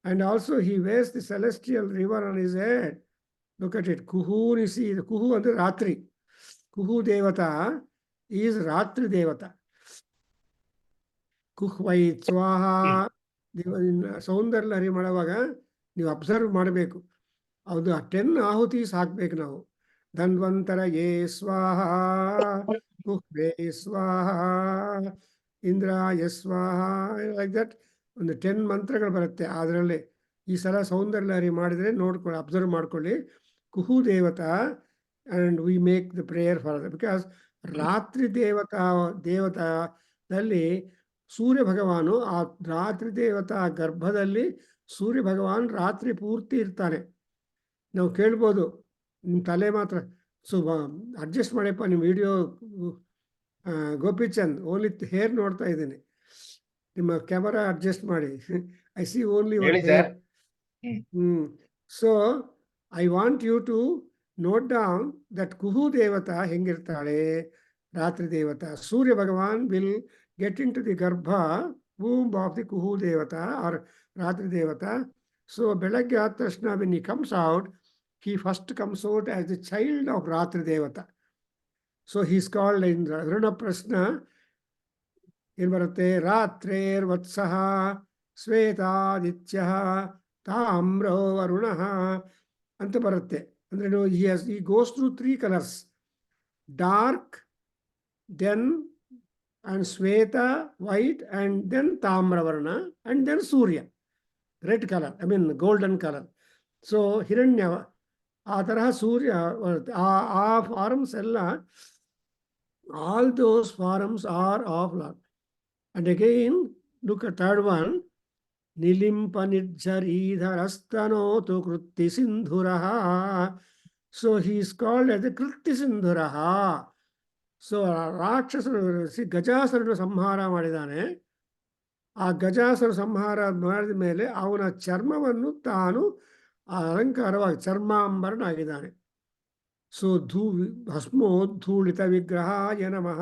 And also he wears the celestial river on his head. Look at it. Kuhu Nisi. Kuhu and Ratri. Kuhu Devata is Ratri Devata. Kuhvai Swaha. ಸೌಂದರ್ಯ ಮಾಡುವಾಗ ನೀವು observe ಮಾಡಬೇಕು. ಅದು 10 ಆಹುತೀಸ್ ಹಾಕ್ಬೇಕು ನಾವು. ಧನ್ವಂತರ ಯೇ ಸ್ವಾಹ, ಕುಹ್ವೇ ಸ್ವಾಹ, ಇಂದ್ರಾಯ ಸ್ವಾಹ, ಲೈಕ್ ದಟ್. ಒಂದು 10 ಮಂತ್ರಗಳು ಬರುತ್ತೆ ಅದರಲ್ಲಿ. ಈ ಸಲ ಸೌಂದರ್ಯ ಮಾಡಿದರೆ ನೋಡ್ಕೊಳ್ಳಿ, ಅಬ್ಸರ್ವ್ ಮಾಡ್ಕೊಳ್ಳಿ. ಕುಹು ದೇವತಾ, and we make the prayer for that, because ರಾತ್ರಿ ದೇವತಾದಲ್ಲಿ ಸೂರ್ಯ ಭಗವಾನು, ಆ ರಾತ್ರಿ ದೇವತಾ ಗರ್ಭದಲ್ಲಿ ಸೂರ್ಯ ಭಗವಾನ್ ರಾತ್ರಿ ಪೂರ್ತಿ ಇರ್ತಾನೆ. ನಾವು ಕೇಳ್ಬೋದು, ನಿಮ್ಮ ತಲೆ ಮಾತ್ರ ಅಡ್ಜಸ್ಟ್ ಮಾಡಿಯಪ್ಪ ನಿಮ್ಮ ವಿಡಿಯೋ ಗೋಪಿಚಂದ್, ಓನ್ಲಿ ಹೇರ್ ನೋಡ್ತಾ ಇದ್ದೀನಿ, ನಿಮ್ಮ ಕ್ಯಾಮರಾ ಅಡ್ಜಸ್ಟ್ ಮಾಡಿ. I see only one hair. So I want you to note down that ಕುಹು ದೇವತಾ ಹೆಂಗಿರ್ತಾಳೆ, ರಾತ್ರಿ ದೇವತಾ. ಸೂರ್ಯ ಭಗವಾನ್ will get into the garbha womb of the Kuhu Devata or Ratri Devata. So ಬೆಳಗ್ಗೆ ಆದ ತಕ್ಷಣ when he comes out, he first comes out as the child of Ratri Devata. So he is called in Runa Prasna, ಏನು ಬರುತ್ತೆ, ರಾತ್ರೇರ್ ವತ್ಸಃ ಶ್ವೇತಾದಿತ್ಯಃ ತಾಮ್ರೋ ವರುಣಃ ಅಂತ ಬರುತ್ತೆ. ಅಂದರೆ he goes through 3 colors, dark, then and Sweta, white, and then Tamravarna, and then Surya, red color, I mean golden color. So Hiranya, ಆ ತರಹ ಸೂರ್ಯ, ಆ forms ಎಲ್ಲ, all those forms are of Lord. And again, look at third one, Nilimpa Nirjaridharastanotu Kritti Sindhuraha. So he is called as the Kritti Sindhuraha. So ರಾಕ್ಷಸರು ಗಜಾಸುರನ ಸಂಹಾರ ಮಾಡಿದ್ದಾನೆ. ಆ ಗಜಾಸುರ ಸಂಹಾರ ಮಾಡಿದ ಮೇಲೆ ಅವನ ಚರ್ಮವನ್ನು ತಾನು ಅಲಂಕಾರವಾಗಿ ಚರ್ಮಾಂಬರನಾಗಿದ್ದಾನೆ. ಸೊ ಭಸ್ಮೋದ್ಧೂಳಿತ ವಿಗ್ರಹಾಯ ನಮಃ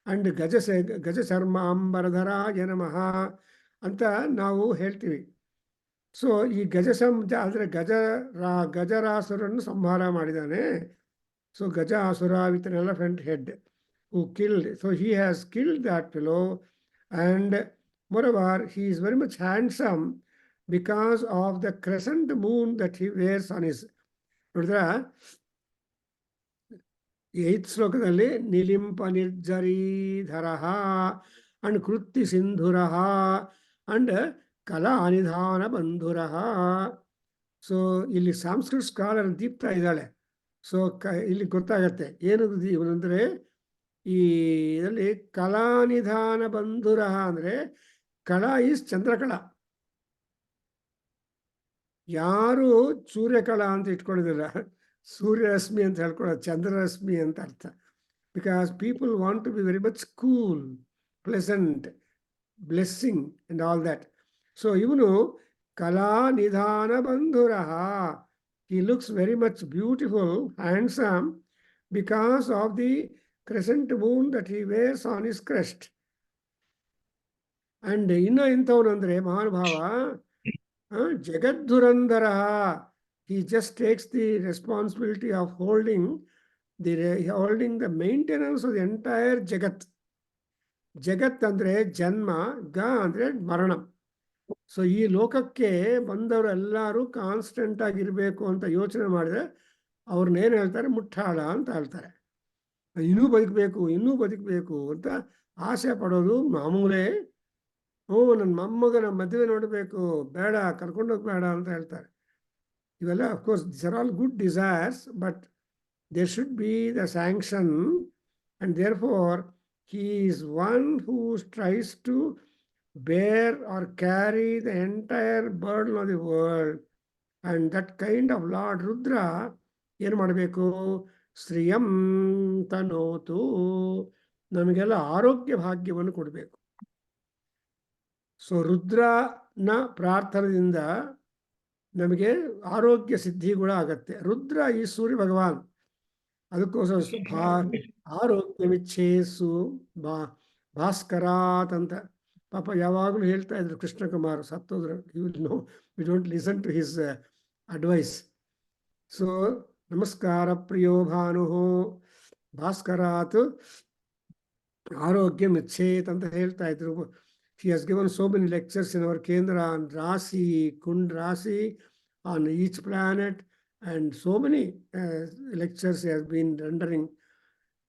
ಅಂಡ್ ಗಜ ಚರ್ಮಾಂಬರಧರಾಯ ನಮಃ ಅಂತ ನಾವು ಹೇಳ್ತೀವಿ. ಸೊ ಈ ಆದರೆ ಗಜರಾಸುರನ್ನು ಸಂಹಾರ ಮಾಡಿದ್ದಾನೆ. So Gajasura with an elephant head who killed. So he has killed that fellow, and moreover he is very much handsome because of the crescent moon that he wears on his. ನೋಡಿದ್ರ 8th ಶ್ಲೋಕದಲ್ಲಿ ನಿಲಿಂಪ ನಿರ್ಜರೀಧರಃ and ಕೃತ್ತಿ ಸಿಂಧುರಃ and ಕಲಾ ನಿಧಾನ ಬಂಧುರಃ. So ಇಲ್ಲಿ Sanskrit scholar Deepta ಇದ್ದಾಳೆ. So ಇಲ್ಲಿ ಗೊತ್ತಾಗತ್ತೆ ಏನು ಇವನಂದರೆ, ಈ ಇದರಲ್ಲಿ ಕಲಾನಿಧಾನ ಬಂಧುರ ಅಂದರೆ ಕಲಾ ಈಸ್ ಚಂದ್ರಕಳ. ಯಾರು ಸೂರ್ಯಕಳ ಅಂತ ಇಟ್ಕೊಳ್ಳೋದಿಲ್ಲ, ಸೂರ್ಯರಶ್ಮಿ ಅಂತ ಹೇಳ್ಕೊಳ್ಳೋದು, ಚಂದ್ರರಶ್ಮಿ ಅಂತ ಅರ್ಥ. Because people want to be very much cool, pleasant, blessing and all that. So ಇವನು ಕಲಾನಿಧಾನ ಬಂಧುರಃ. He looks very much beautiful, handsome, because of the crescent moon that he wears on his crest. And ಇನ್ನ ಇಂಥವನು ಅಂದರೆ ಮಹಾನುಭಾವ ಜಗದ್ಧುರಂಧರ. he just takes the responsibility of holding the maintenance of the entire Jagat. Jagat andre Janma, Ga andre Maranam. So ಈ ಲೋಕಕ್ಕೆ ಬಂದವರು ಎಲ್ಲರೂ constant ಆಗಿರ್ಬೇಕು ಅಂತ ಯೋಚನೆ ಮಾಡಿದ್ರೆ ಅವ್ರನ್ನೇನು ಹೇಳ್ತಾರೆ, ಮುಟ್ಟಾಳ ಅಂತ ಹೇಳ್ತಾರೆ. ಇನ್ನೂ ಬದುಕಬೇಕು ಅಂತ ಆಸೆ ಪಡೋದು ಮಾಮೂಲೇ. ನನ್ನ ಮೊಮ್ಮಗನ ಮದುವೆ ನೋಡಬೇಕು, ಬೇಡ, ಕರ್ಕೊಂಡೋಗ್ಬೇಡ ಅಂತ ಹೇಳ್ತಾರೆ. ಇವೆಲ್ಲ of course this are all good desires, but there should be the sanction, and therefore he is one who tries to bear or carry the entire burden of the world. And that kind of Lord Rudra ಏನು ಮಾಡಬೇಕು, ಶ್ರಿಯಂ ತನೋತು, ನಮಗೆಲ್ಲ ಆರೋಗ್ಯ ಭಾಗ್ಯವನ್ನು ಕೊಡಬೇಕು. So ರುದ್ರನ ಪ್ರಾರ್ಥನೆಯಿಂದ ನಮಗೆ ಆರೋಗ್ಯ ಸಿದ್ಧಿ ಕೂಡ ಆಗತ್ತೆ. ರುದ್ರ ಈ ಸೂರ್ಯ ಭಗವಾನ್, ಅದಕ್ಕೋಸ್ಕರ ಆರೋಗ್ಯಮಿಚ್ಛೇಸು ಭಾಸ್ಕರಾತ್ ಅಂತ ಪಾಪ ಯಾವಾಗಲೂ ಹೇಳ್ತಾ ಇದ್ರು ಕೃಷ್ಣ ಕುಮಾರ್. ಸತ್ತೋದ್ರು, we don't listen to his advice. So ನಮಸ್ಕಾರ ಪ್ರಿಯೋ ಭಾನು ಭಾಸ್ಕರಾತ್ ಆರೋಗ್ಯ ಮಿಚ್ಛೇತ್ ಅಂತ ಹೇಳ್ತಾ ಇದ್ರು. He has given so many lectures in our Kendra on Rasi, Kund Rasi, on each planet, and so many lectures he has been rendering.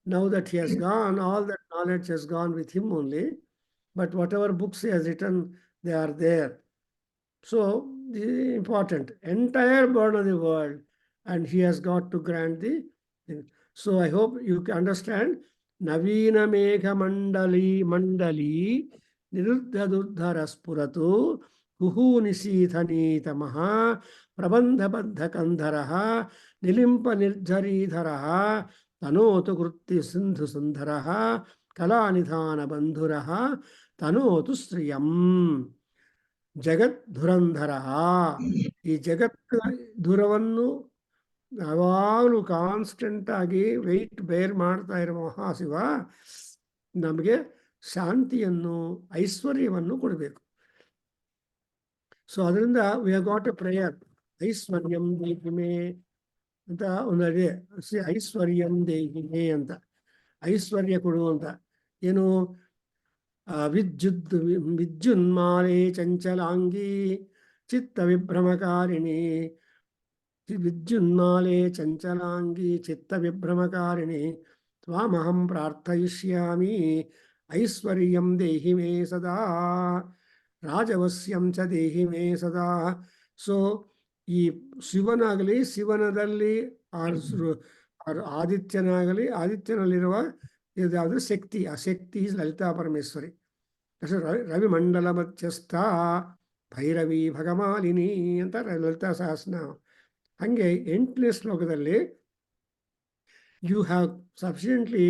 Now that he has gone, all that knowledge has gone with him only. But whatever books he has written, they are there. So, this is important. Entire burden of the world, and he has got to grant the thing. So, I hope you can understand. Navina Megha Mandali Niruddha Duddhara Spuratu Kuhu Nisithani Tamaha Prabandha Baddha Kandharaha Nilimpa Nirjaridharaha Tanotu Krutti Sindhu Sundharaha Kalanidhana Bandhuraha ತನೋತು ಶ್ರಿಯಂ ಜಗತ್ ಧುರಂಧರಃ. ಈ ಜಗತ್ ಧುರವನ್ನು ಯಾವಾಗಲೂ constant ಆಗಿ weight ಬೇರ್ ಮಾಡ್ತಾ ಇರುವ ಮಹಾಶಿವ ನಮಗೆ ಶಾಂತಿಯನ್ನು, ಐಶ್ವರ್ಯವನ್ನು ಕೊಡಬೇಕು. ಸೊ ಅದರಿಂದ we have got a prayer, ಐಶ್ವರ್ಯಂ ದೇಹಿಮೆ ಅಂತ ಒಂದಿದೆ. ಐಶ್ವರ್ಯಂ ದೇಹಿಮೆ ಅಂತ, ಐಶ್ವರ್ಯ ಕೊಡು ಅಂತ. ಏನು, ವಿದ್ಯುನ್ಮಾಲೆ ಚಂಚಲಾಂಗಿ ಚಿತ್ತ ವಿಭ್ರಮಕಾರಿಣಿ, ವಿದ್ಯುನ್ಮಾಲೆ ಚಂಚಲಾಂಗಿ ಚಿತ್ತ ವಿಭ್ರಮಕಾರಿಣಿ ತ್ವಾಮಹಂ ಪ್ರಾರ್ಥಯಿಷ್ಯಾಮಿ ಐಶ್ವರ್ಯಂ ದೇಹಿ ಮೇ ಸದಾ ರಾಜವಸ್ಯಂ ಚ ದೇಹಿ ಮೇ ಸದಾ. ಸೊ ಈ ಶಿವನಾಗಲಿ, ಶಿವನದಲ್ಲಿ ಆದಿತ್ಯನಾಗಲಿ, ಆದಿತ್ಯನಲ್ಲಿರುವ ಯಾವುದು ಶಕ್ತಿ, ಆ ಶಕ್ತಿ ಲಲಿತಾ ಪರಮೇಶ್ವರಿ. ರವಿಮಂಡಲ ಮಧ್ಯಸ್ಥ ಭೈರವಿ ಭಗಮಾಲಿನಿ ಅಂತ ಲಲಿತಾ ಸಹಸ್ರನಾಮ. ಹಾಗೆ 8ನೇ ಶ್ಲೋಕದಲ್ಲಿ you have sufficiently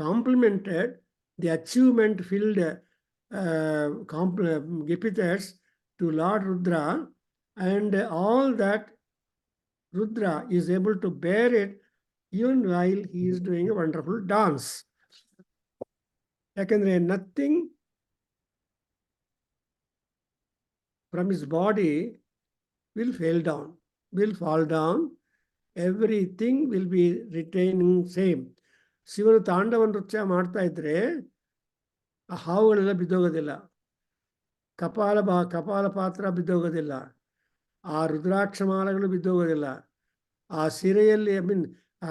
complimented the achievement filled epithets to Lord Rudra, and all that Rudra is able to bear it even while he is doing a wonderful dance. ಯಾಕಂದ್ರೆ nothing from his body will fall down. Everything will be retaining same. ಶಿವನು ತಾಂಡವ ನೃತ್ಯ ಮಾಡ್ತಾ ಇದ್ರೆ ಆ ಹಾವುಗಳೆಲ್ಲ ಬಿದ್ದೋಗೋದಿಲ್ಲ, ಕಪಾಲ ಪಾತ್ರ ಬಿದ್ದೋಗೋದಿಲ್ಲ, ಆ ರುದ್ರಾಕ್ಷಮಾಲಗಳು ಬಿದ್ದೋಗೋದಿಲ್ಲ, ಆ ಸಿರೆಯಲ್ಲಿ ಆ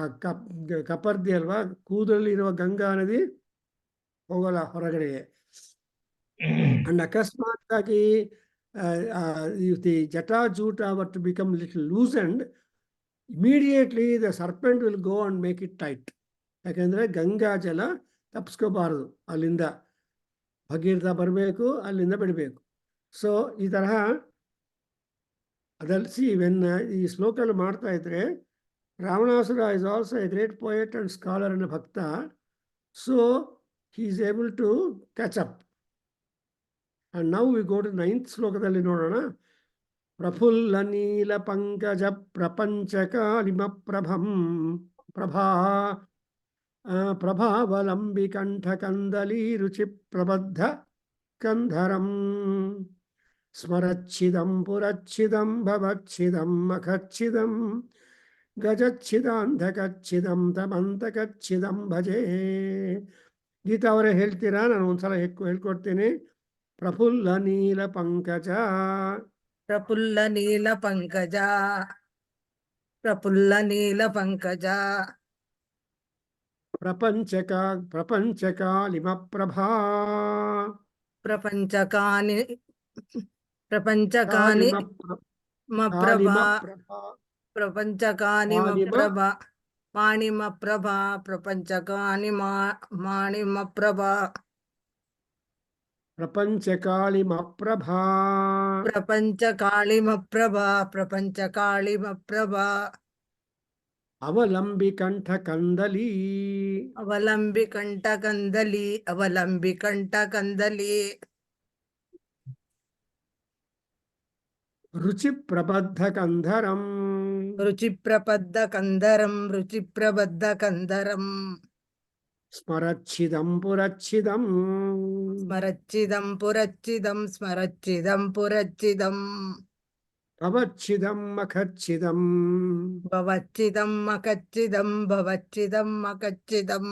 ಕಪರ್ದಿ ಅಲ್ವಾ, ಕೂದಲಲ್ಲಿ ಇರುವ ಗಂಗಾ ನದಿ ಹೋಗಲ್ಲ ಹೊರಗಡೆಗೆ. ಅಂಡ್ ಅಕಸ್ಮಾತ್ ಆಗಿ the ಜಟಾಜೂಟ were to become little loosened, immediately the serpent will go and make it tight. ಯಾಕಂದ್ರೆ ಗಂಗಾ ಜಲ ತಪ್ಪಿಸ್ಕೋಬಾರದು, ಅಲ್ಲಿಂದ ಭಗೀರಥ ಬರಬೇಕು, ಅಲ್ಲಿಂದ ಬಿಡಬೇಕು. ಸೊ ಈ ತರಹ ಅದಲ್ಸಿ ಈ ಶ್ಲೋಕಲ್ಲಿ ಮಾಡ್ತಾ ಇದ್ರೆ, Ravanasura is also a great poet and scholar and a bhakta, so he is able to catch up. And now we go to 9th ಶ್ಲೋಕದಲ್ಲಿ ನೋಡೋಣ. ಪ್ರಫುಲ್ಲ ನೀಲ ಪಂಕಜ ಪ್ರಪಂಚಕಾಲಿಮ ಪ್ರಭಂ ಪ್ರಭಾವಲಂಬಿ ಕಂಠ ಕಂದಲಿ ರುಚಿ ಪ್ರಬದ್ಧ ಕಂಧರಂ ಸ್ಮರಚ್ಛಿದಂ ಪುರಚ್ಛಿದಂ ಭವಚ್ಛಿದಂ ಮಖಚ್ಛಿದಂ ಗಜಚ್ಛಿದಾಂಧಕಚ್ಛಿದಂ ತಮಂತಕಚ್ಛಿದಂ ಭಜೆ. ಗೀತಾ ಅವರೇ ಹೇಳ್ತೀರಾ? ನಾನು ಒಂದ್ಸಲ ಹೇಳ್ಕೊಡ್ತೀನಿ. ಪ್ರಫುಲ್ಲ ನೀಲ ಪಂಕಜ, ಪ್ರಫುಲ್ಲ ನೀಲ ಪಂಕಜ, ಪ್ರಫುಲ್ಲ ನೀಲ ಪಂಕಜ, ಪ್ರಪಂಚಕಾಲಿಮ ಪ್ರಭಾ, ಪ್ರಪಂಚಕಾನಿ ಪ್ರಪಂಚಕಾನಿ ಮಪ್ರಭಾ, ಪ್ರಪಂಚಕಾನಿ ಮಪ್ರಭಾ, ಮಾಣಿಮ ಪ್ರಭಾ, ಪ್ರಪಂಚಕಾನಿ ಮಾಣಿಮ ಪ್ರಭಾ, ಪ್ರಪಂಚಕಾಳಿಮ ಪ್ರಭಾ, ಪ್ರಪಂಚಕಾಳಿಮ ಪ್ರಭಾ, ಪ್ರಪಂಚಕಾಳಿಮ ಪ್ರಭಾ, ಅವಲಂಬಿ ಕಂಠ ಕಂದಲಿ, ಅವಲಂಬಿ ಕಂಠ ಕಂದಲಿ, ಅವಲಂಬಿ ಕಂಠ ಕಂದಲಿ, ರುಚಿ ಪ್ರಬದ್ಧ ಕಂಧರಂ, ರುಚಿ ಪ್ರಬದ್ಧ ಕಂದರಂ, ರುಚಿ ಪ್ರಬದ್ಧ ಕಂದರಂ, ಸ್ಮರಚ್ಛಿದಂ ಪುರಚ್ಛಿದಂ, ಸ್ಮರಚ್ಛಿದಂ ಪುರಚ್ಛಿದಂ, ಸ್ಮರಚ್ಛಿದಂ ಪುರಚ್ಛಿದಂ, ಭವಚ್ಛಿದಂ ಮಖಚ್ಛಿದಂ, ಭವಚ್ಛಿದಂ ಮಖಚ್ಛಿದಂ, ಭವಚ್ಛಿದಂ ಮಖಚ್ಛಿದಂ,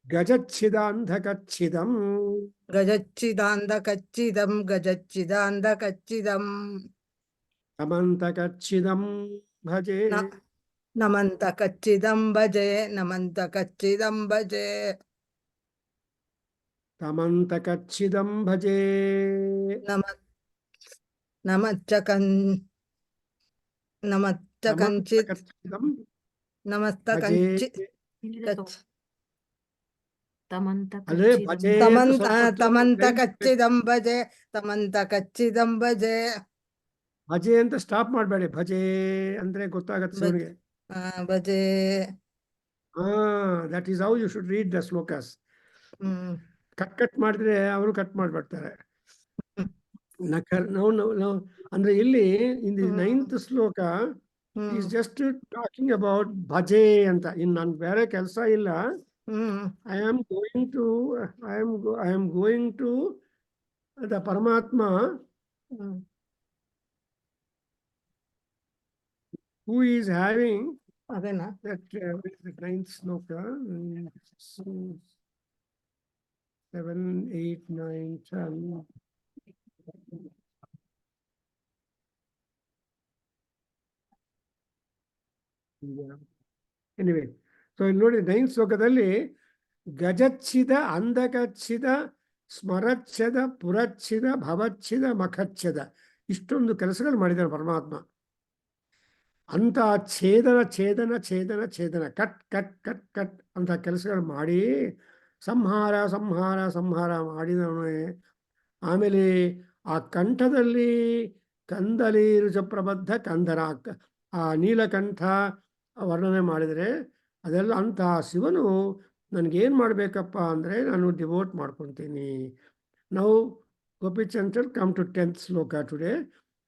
ಗಜಚ್ಛಿದಾಂಧಕಚ್ಛಿದಂ, ಗಜಚ್ಛಿದಾಂಧಕಚ್ಛಿದಂ, ಗಜಚ್ಛಿದಾಂಧಕಚ್ಛಿದಂ, ತಮಂತಕಚ್ಛಿದಂ ಭಜೆ. ನಮಂತಕಚ್ಛಿದಂ ಭಜೆ, ನಮಂತಕಚ್ಛಿದಂ ಭಜೆ, ತಮಂತಕಚ್ಛಿದಂ ಭಜೆ. ನಮಚ್ಚಕಂಚಿತ್ ತಮಂತಕಚ್ಛಿದಂ ನಮಸ್ತಕಂಚಿ ಅದೇ ಭಜೆ ತಮಂತಕಚ್ಚಿದಂ ಭಜೆ, ತಮಂತಕಚ್ಚಿದಂ ಭಜೆ. ಭಜೆ ಅಂತ ಸ್ಟಾಪ್ ಮಾಡಬೇಡಿ. ಭಜೆ ಅಂದ್ರೆ ಗೊತ್ತಾಗತ್ತೆ ಶಿವನಿಗೆ. ಭಜೆ. That is how you should read the shlokas. Cut ಮಾಡಿದ್ರೆ ಅವರು ಕಟ್ ಮಾಡ್ಬಿಡ್ತಾರೆ. ಅಂದ್ರೆ ಇಲ್ಲಿ ಇನ್ ದಿ 9th ಶ್ಲೋಕ ಈಸ್ ಜಸ್ಟ್ ಟಾಕಿಂಗ್ ಅಬೌಟ್ ಭಜೆ ಅಂತ. ನನ್ ಬೇರೆ ಕೆಲಸ ಇಲ್ಲ. I am going to the Paramatma who is having that 9th sloka, 7, 8, 9, 10. Anyway, so ಇಲ್ಲಿ ನೋಡಿ 9th ಶ್ಲೋಕದಲ್ಲಿ ಗಜಚ್ಛಿದ ಅಂಧಕಚ್ಛಿದ ಸ್ಮರಚ್ಛಿದ ಪುರಚ್ಛಿದ ಭವಚ್ಛಿದ ಮಖಚ್ಛಿದ ಇಷ್ಟೊಂದು ಕೆಲಸಗಳು ಮಾಡಿದ್ದಾರೆ ಪರಮಾತ್ಮ. ಅಂತ ಛೇದನ ಛೇದನ ಛೇದನ ಛೇದನ ಕಟ್ ಕಟ್ ಕಟ್ ಕಟ್ ಅಂತ ಕೆಲಸಗಳು ಮಾಡಿ ಸಂಹಾರ ಸಂಹಾರ ಸಂಹಾರ ಮಾಡಿದವನೇ. ಆಮೇಲೆ ಆ ಕಂಠದಲ್ಲಿ ಕಂದಲಿ ರುಚಪ್ರಬದ್ಧ ಕಂದರ, ಆ ನೀಲಕಂಠ ವರ್ಣನೆ ಮಾಡಿದರೆ ಅದೆಲ್ಲ ಅಂತಹ ಶಿವನು ನನಗೇನು ಮಾಡಬೇಕಪ್ಪ ಅಂದರೆ ನಾನು ಡಿವೋಟ್ ಮಾಡ್ಕೊತೀನಿ. ನಾವು ಗೋಪಿಚಂದ್ರ ಕಮ್ ಟು 10th ಶ್ಲೋಕ ಟುಡೇ.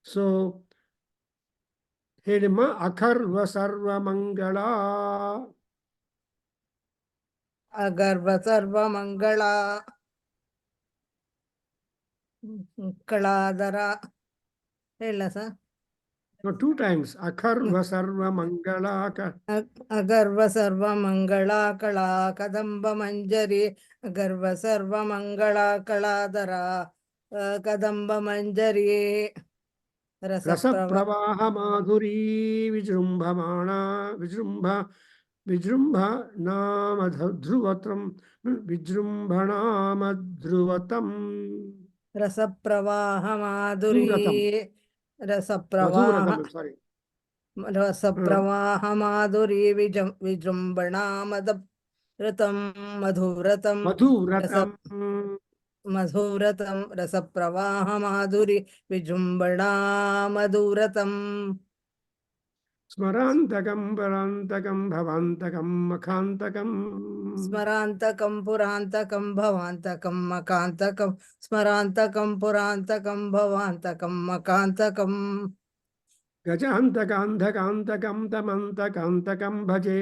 ಸೊ ಹೇಳಿಮ್ಮ. ಅಖರ್ವ ಸರ್ವ ಮಂಗಳ, ಅಗರ್ವ ಸರ್ವ ಮಂಗಳ ಕಳಾದರ ಹೇಳ ಸರ್. 2 times. ಅಖರ್ವ ಸರ್ವ ಮಂಗಳ, ಅಗರ್ವ ಸರ್ವ ಮಂಗಳ ಕಳಾ ಕದಂಬ ಮಂಜರಿ, ಅಗರ್ವ ಸರ್ವ ಮಂಗಳ ಕಳಾದರ ಕದಂಬ ಮಂಜರಿ, ರಸಪ್ರವಾಹ ಮಾಧುರೀ ವಿಜೃಂಭಮಾಣ ವಿಜೃಂಭಣಾಮಧ್ರುವತಂ ವಿಜೃಂಭಣಾಮಧ್ರುವತಂ. ರಸಪ್ರವಾಹ ಮಾಧುರಿ ರಸಪ್ರವಾಹ ಮಾಧುರಿ ವಿಜೃಂಭಣಾಮಧೃತಂ ಮಧುವ್ರತಂ ಮಧುವ್ರತಂ ರಸಪ್ರವಾಹ ಮಾಧುರಿ ವಿಜೃಂಭಣಾ ಮಧುವ್ರತಂ. ಸ್ಮರಾಂತಕಂ ಪರಾಂತಕಂ ಭವಾಂತಕಂ ಮಖಾಂತಕಂ, ಸ್ಮರಾಂತಕಂ ಪುರಾಂತಕಂ ಭವಾಂತಕಂ ಮಖಾಂತಕಂ, ಸ್ಮರಾಂತಕಂ ಪುರಾಂತಕಂ ಭವಾಂತಕಂ ಮಖಾಂತಕಂ. ಗಜಾಂತಕಾಂಧಕಾಂತಕಂ ತಮಂತಕಾಂತಕಂ ಭಜೆ,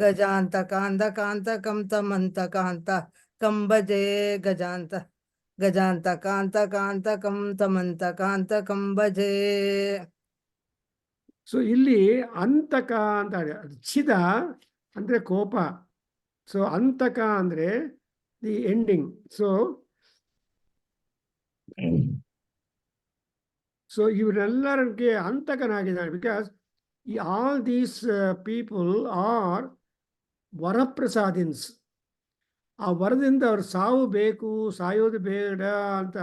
ಗಜಾಂತಕಾಂಧಕಾಂತಕಂ ತಮಂತಕಾಂತಕಂ ಭಜೆ, ಗಜಾಂತ ಗಜಾಂತಕಾಂತಕಾಂತಕಂ ತಮಂತಕಾಂತಕಂ ಭಜೆ. ಸೊ ಇಲ್ಲಿ ಅಂತಕ ಅಂತ ಛಿದ ಅಂದ್ರೆ ಕೋಪ. ಸೊ ಅಂತಕ ಅಂದ್ರೆ ದಿ ಎಂಡಿಂಗ್. ಸೊ ಇವರೆಲ್ಲರಿಗೆ ಅಂತಕನಾಗಿದ್ದಾನೆ. Because all these people are ವರಪ್ರಸಾದಿನ್ಸ್. ಆ ವರದಿಂದ ಅವ್ರು ಸಾವು ಬೇಕು, ಸಾಯೋದು ಬೇಡ ಅಂತ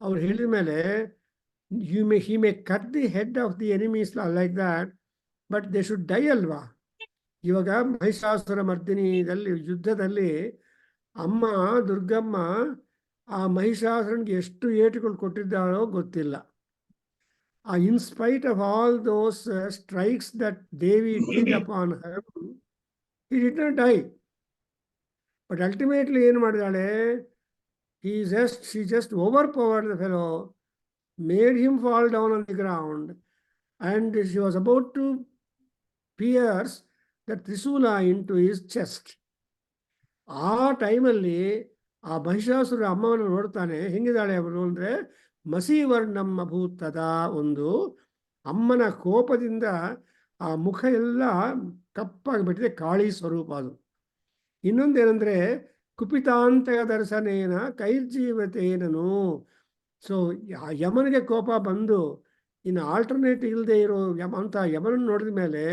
ಅವ್ರು ಹೇಳಿದ ಮೇಲೆ he may cut the head of the enemies like that, but they should die ಅಲ್ವಾ. ಇವಾಗ ಮಹಿಷಾಸುರ ಮರ್ದಿನಿದಲ್ಲಿ ಯುದ್ಧದಲ್ಲಿ ಅಮ್ಮ ದುರ್ಗಮ್ಮ ಆ ಮಹಿಷಾಸುರನಿಗೆ ಎಷ್ಟು ಏಟುಗಳು ಕೊಟ್ಟಿದ್ದಾಳೋ ಗೊತ್ತಿಲ್ಲ. In spite of all those strikes that Devi did upon her, he did not die. But ultimately ಏನು ಮಾಡಿದಾಳೆ, she just overpowered the fellow, made him fall down on the ground, and she was about to pierce the Trisula into his chest. ಆ ಟೈಮಲ್ಲಿ ಆ ಮಹಿಷಾಸುರ ಅಮ್ಮವನ್ನು ನೋಡ್ತಾನೆ. ಹೆಂಗಿದ್ದಾಳೆ ಅವಳು ಅಂದರೆ ಮಸೀವರ್ಣಂ ಅಭೂತದ. ಒಂದು ಅಮ್ಮನ ಕೋಪದಿಂದ ಆ ಮುಖ ಎಲ್ಲ ಕಪ್ಪಾಗಿಬಿಟ್ಟಿದೆ, ಕಾಳಿ ಸ್ವರೂಪ ಅದು. ಇನ್ನೊಂದೇನೆಂದರೆ ಕುಪಿತಾಂತ ದರ್ಶನೇನ ಕೈರ್ಜೀವತೇನನು. ಸೊ ಯಮನಿಗೆ ಕೋಪ ಬಂದು ಇನ್ನು ಆಲ್ಟರ್ನೇಟ್ ಇಲ್ಲದೆ ಇರೋ ಅಂತ ಯಮನನ್ನು ನೋಡಿದ ಮೇಲೆ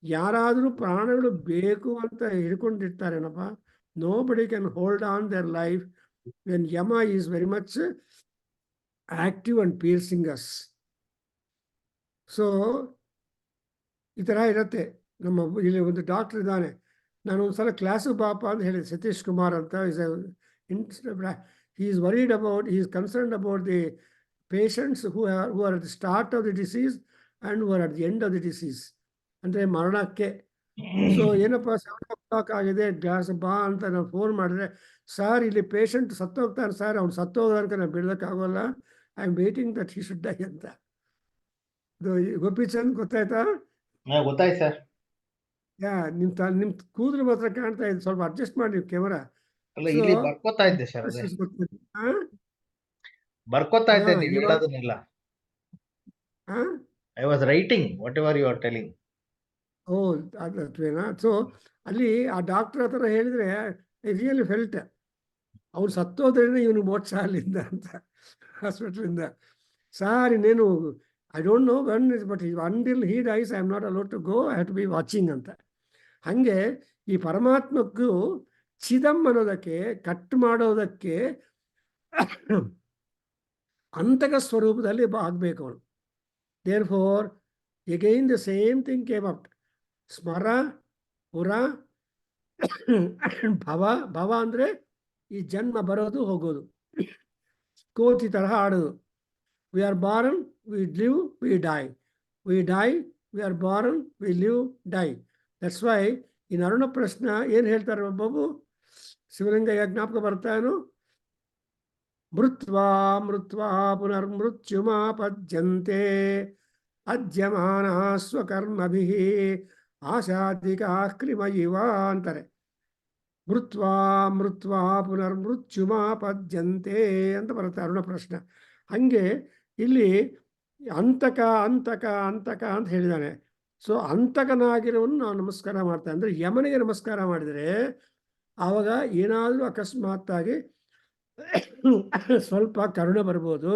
ಯಾರಾದರೂ ಪ್ರಾಣಗಳು ಬೇಕು ಅಂತ ಹಿಡ್ಕೊಂಡಿರ್ತಾರೇನಪ್ಪ. Nobody can hold on their life when Yama is very much active and piercing us. So ಈ ಥರ ಇರುತ್ತೆ. ನಮ್ಮ ಇಲ್ಲಿ ಒಂದು ಡಾಕ್ಟರ್ ಇದ್ದಾನೆ, ನಾನು ಒಂದ್ಸಲ ಕ್ಲಾಸಿಗೆ ಬಾಪ ಅಂತ ಹೇಳಿದೆ, ಸತೀಶ್ ಕುಮಾರ್ ಅಂತ. he is worried about, he is concerned about the patients who are at the start of the disease and who are at the end of the disease, ಅಂದರೆ ಮರಣಕ್ಕೆ. ಸೊ ಏನಪ್ಪ 7 o'clock ಆಗಿದೆ, ಗ್ಲಾಸ್ ಬಾ ಅಂತ ನಾವು ಫೋನ್ ಮಾಡಿದ್ರೆ, sir ಇಲ್ಲಿ patient ಸತ್ತೋಗ್ತಾನೆ sir, ಅವ್ನು ಸತ್ತೋಗೋದಕ್ಕೆ ನಾನು ಬಿಡೋಕ್ಕಾಗೋಲ್ಲ, I am waiting that he should die ಅಂತ. ಗೋಪಿಚಂದ್ ಗೊತ್ತಾಯ್ತಾ? ಗೊತ್ತಾಯ್ತು ಸರ್. ನಿಮ್ ಕೂದಲು ಮಾತ್ರ ಕಾಣ್ತಾ ಇದೆ, ಸ್ವಲ್ಪ ಅಡ್ಜಸ್ಟ್ ಮಾಡಿ ನೀವು ಕ್ಯಾಮರಾ. ಅಲ್ಲ, ಇಲ್ಲಿ ಬರ್ಕೋತಾ ಇದ್ದೆ ಸರ್, ಬರ್ಕೋತಾ ಇದ್ದೆ ನೀವು ಹೇಳೋದನ್ನೆಲ್ಲ. I was writing whatever you are telling. Oh ಅದ್ವೇನಾ? ಸೊ ಅಲ್ಲಿ ಆ ಡಾಕ್ಟರ್ ಹತ್ರ ಹೇಳಿದ್ರೆ ಐ ರಿಯಲಿ ಫೆಲ್ಟ್ ಅವ್ನು ಸತ್ತೋದ್ರಿಂದ ಇವನು ಮೋಕ್ಷ ಅಲ್ಲಿಂದ ಅಂತ, ಹಾಸ್ಪಿಟ್ಲಿಂದ. ಸಾರ್ ಇನ್ನೇನು I don't know when is, but until he dies I am not allowed to go, I have to be watching ಅಂತ. ಹಾಗೆ ಈ ಪರಮಾತ್ಮಕ್ಕೂ ಚಿದಂ ಅನ್ನೋದಕ್ಕೆ, ಕಟ್ ಮಾಡೋದಕ್ಕೆ ಅಂತಕ ಸ್ವರೂಪದಲ್ಲಿ ಆಗಬೇಕು ಅವನು. Therefore again the same thing came up. ಸ್ಮರ, ಪುರ, ಭವ. ಭವ ಅಂದರೆ ಈ ಜನ್ಮ ಬರೋದು ಹೋಗೋದು, ಕೋತಿ ತರಹ ಆಡೋದು. We are born, we live, we die. We die, we are born, we live, die. That's why in Aruna Prashna ಏನು ಹೇಳ್ತಾರೆ ಬಾಬು, ಶಿವಲಿಂಗಯ್ಯ ಜ್ಞಾಪಕ ಬರ್ತಾನು, ಮೃತ್ವಾ ಮೃತ್ವಾ ಪುನರ್ಮೃತ್ಯುಮಾಪದ್ಯಂತೆ ಅಜ್ಯಮಾನ ಸ್ವಕರ್ಮಭಿಃ ಆಶಾಧಿಕಾ ಕ್ರಿಮಯಿವ ಅಂತಾರೆ. ಮೃತ್ವಾ ಮೃತ್ವಾ ಪುನರ್ಮೃತ್ಯುಮಾಪದ್ಯಂತೆ ಅಂತ ಬರುತ್ತೆ ಅರುಣ ಪ್ರಶ್ನ. ಹಾಗೆ ಇಲ್ಲಿ ಅಂತಕ ಅಂತಕ ಅಂತಕ ಅಂತ ಹೇಳಿದ್ದಾನೆ. ಸೊ ಅಂತಕನಾಗಿರೋನು ನಾವು ನಮಸ್ಕಾರ ಮಾಡ್ತೇವೆ. ಅಂದರೆ ಯಮನಿಗೆ ನಮಸ್ಕಾರ ಮಾಡಿದರೆ ಆವಾಗ ಏನಾದರೂ ಅಕಸ್ಮಾತ್ತಾಗಿ ಸ್ವಲ್ಪ ಕರುಣೆ ಬರ್ಬೋದು.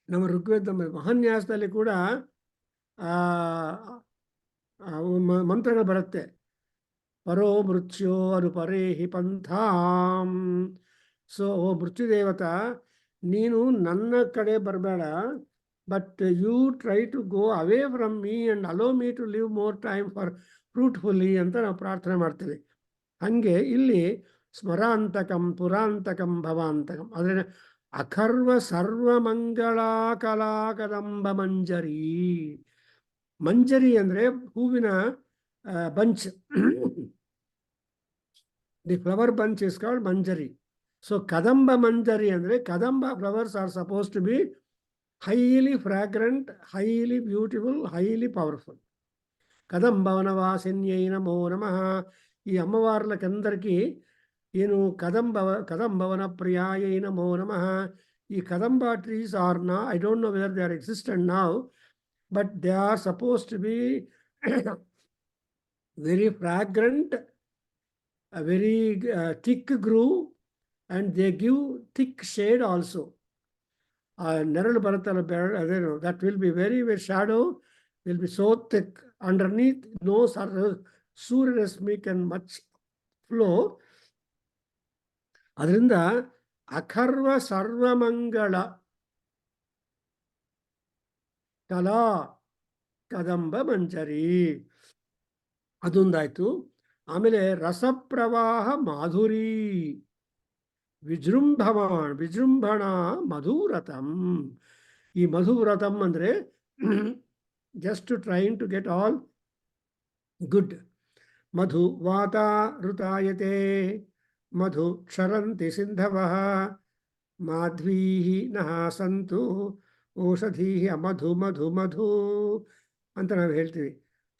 ನಮ್ಮ ಋಗ್ವೇದ ಮಹಾನ್ಯಾಸದಲ್ಲಿ ಕೂಡ ಮಂತ್ರಗಳು ಬರುತ್ತೆ. ಪರೋ ಮೃತ್ಯೋ ಅನುಪರೇಹಿ ಪಂಥಾಂ. ಸೊ ಓ ಮೃತ್ಯುದೇವತ, ನೀನು ನನ್ನ ಕಡೆ ಬರಬೇಡ, but you try to go away from me and allow me to live more time for fruitfully ಅಂತ ನಾವು ಪ್ರಾರ್ಥನೆ ಮಾಡ್ತೀವಿ. ಹಾಗೆ ಇಲ್ಲಿ ಸ್ಮರಾಂತಕಂ ಪುರಾಂತಕಂ ಭವಾಂತಕಂ ಅಂದರೆ ಅಖರ್ವ ಸರ್ವಮಂಗಳ ಕಲಾ ಕದಂಬ ಮಂಜರಿ. ಮಂಜರಿ ಅಂದರೆ ಹೂವಿನ bunch. The flower bunch is called ಮಂಜರಿ. ಸೊ ಕದಂಬ ಮಂಜರಿ ಅಂದರೆ Kadamba flowers are suppose to be highly fragrant, highly beautiful, highly powerful. కదంబవనవాసిన్యై నమో నమః. ఈ అమ్మవార్లకందరికీ ಏನು ಕದಂಬವನ ಪ್ರಿಯಾಯ ನಮೋ ನಮಃ. ಈ ಕದಂಬ ಟ್ರೀಸ್ ಆರ್ ನಾ, I don't know whether they are existent now, but they are supposed to be very fragrant, a very thick groove, and they give thick shade also. ನೆರಳು ಬರುತ್ತಲ್ಲ ಅದೇನು, that will be very shadow will be so thick underneath, no ಸೂರ್ಯರಶ್ಮಿ can much flow. ಅದರಿಂದ ಅಖರ್ವ ಸರ್ವಮಂಗಳ ಕಲಾ ಕದಂಬ ಮಂಜರಿ ಅದೊಂದಾಯ್ತು. ಆಮೇಲೆ ರಸಪ್ರವಾಹ ಮಾಧುರಿ ವಿಜೃಂಭಣ ಮಧುರಥಂ. ಈ ಮಧುರಥಂ ಅಂದರೆ just trying to get all good. ಮಧು ವಾತ ಋತಾಯತೆ ಮಧು ಕ್ಷರಂತಿ ಸಿಂಧವಃ ಮಾಧ್ವೀಃ ನಃ ಸಂತು ಔಷಧೀಃ ಮಧು ಮಧು ಮಧು ಅಂತ ನಾವು ಹೇಳ್ತೀವಿ.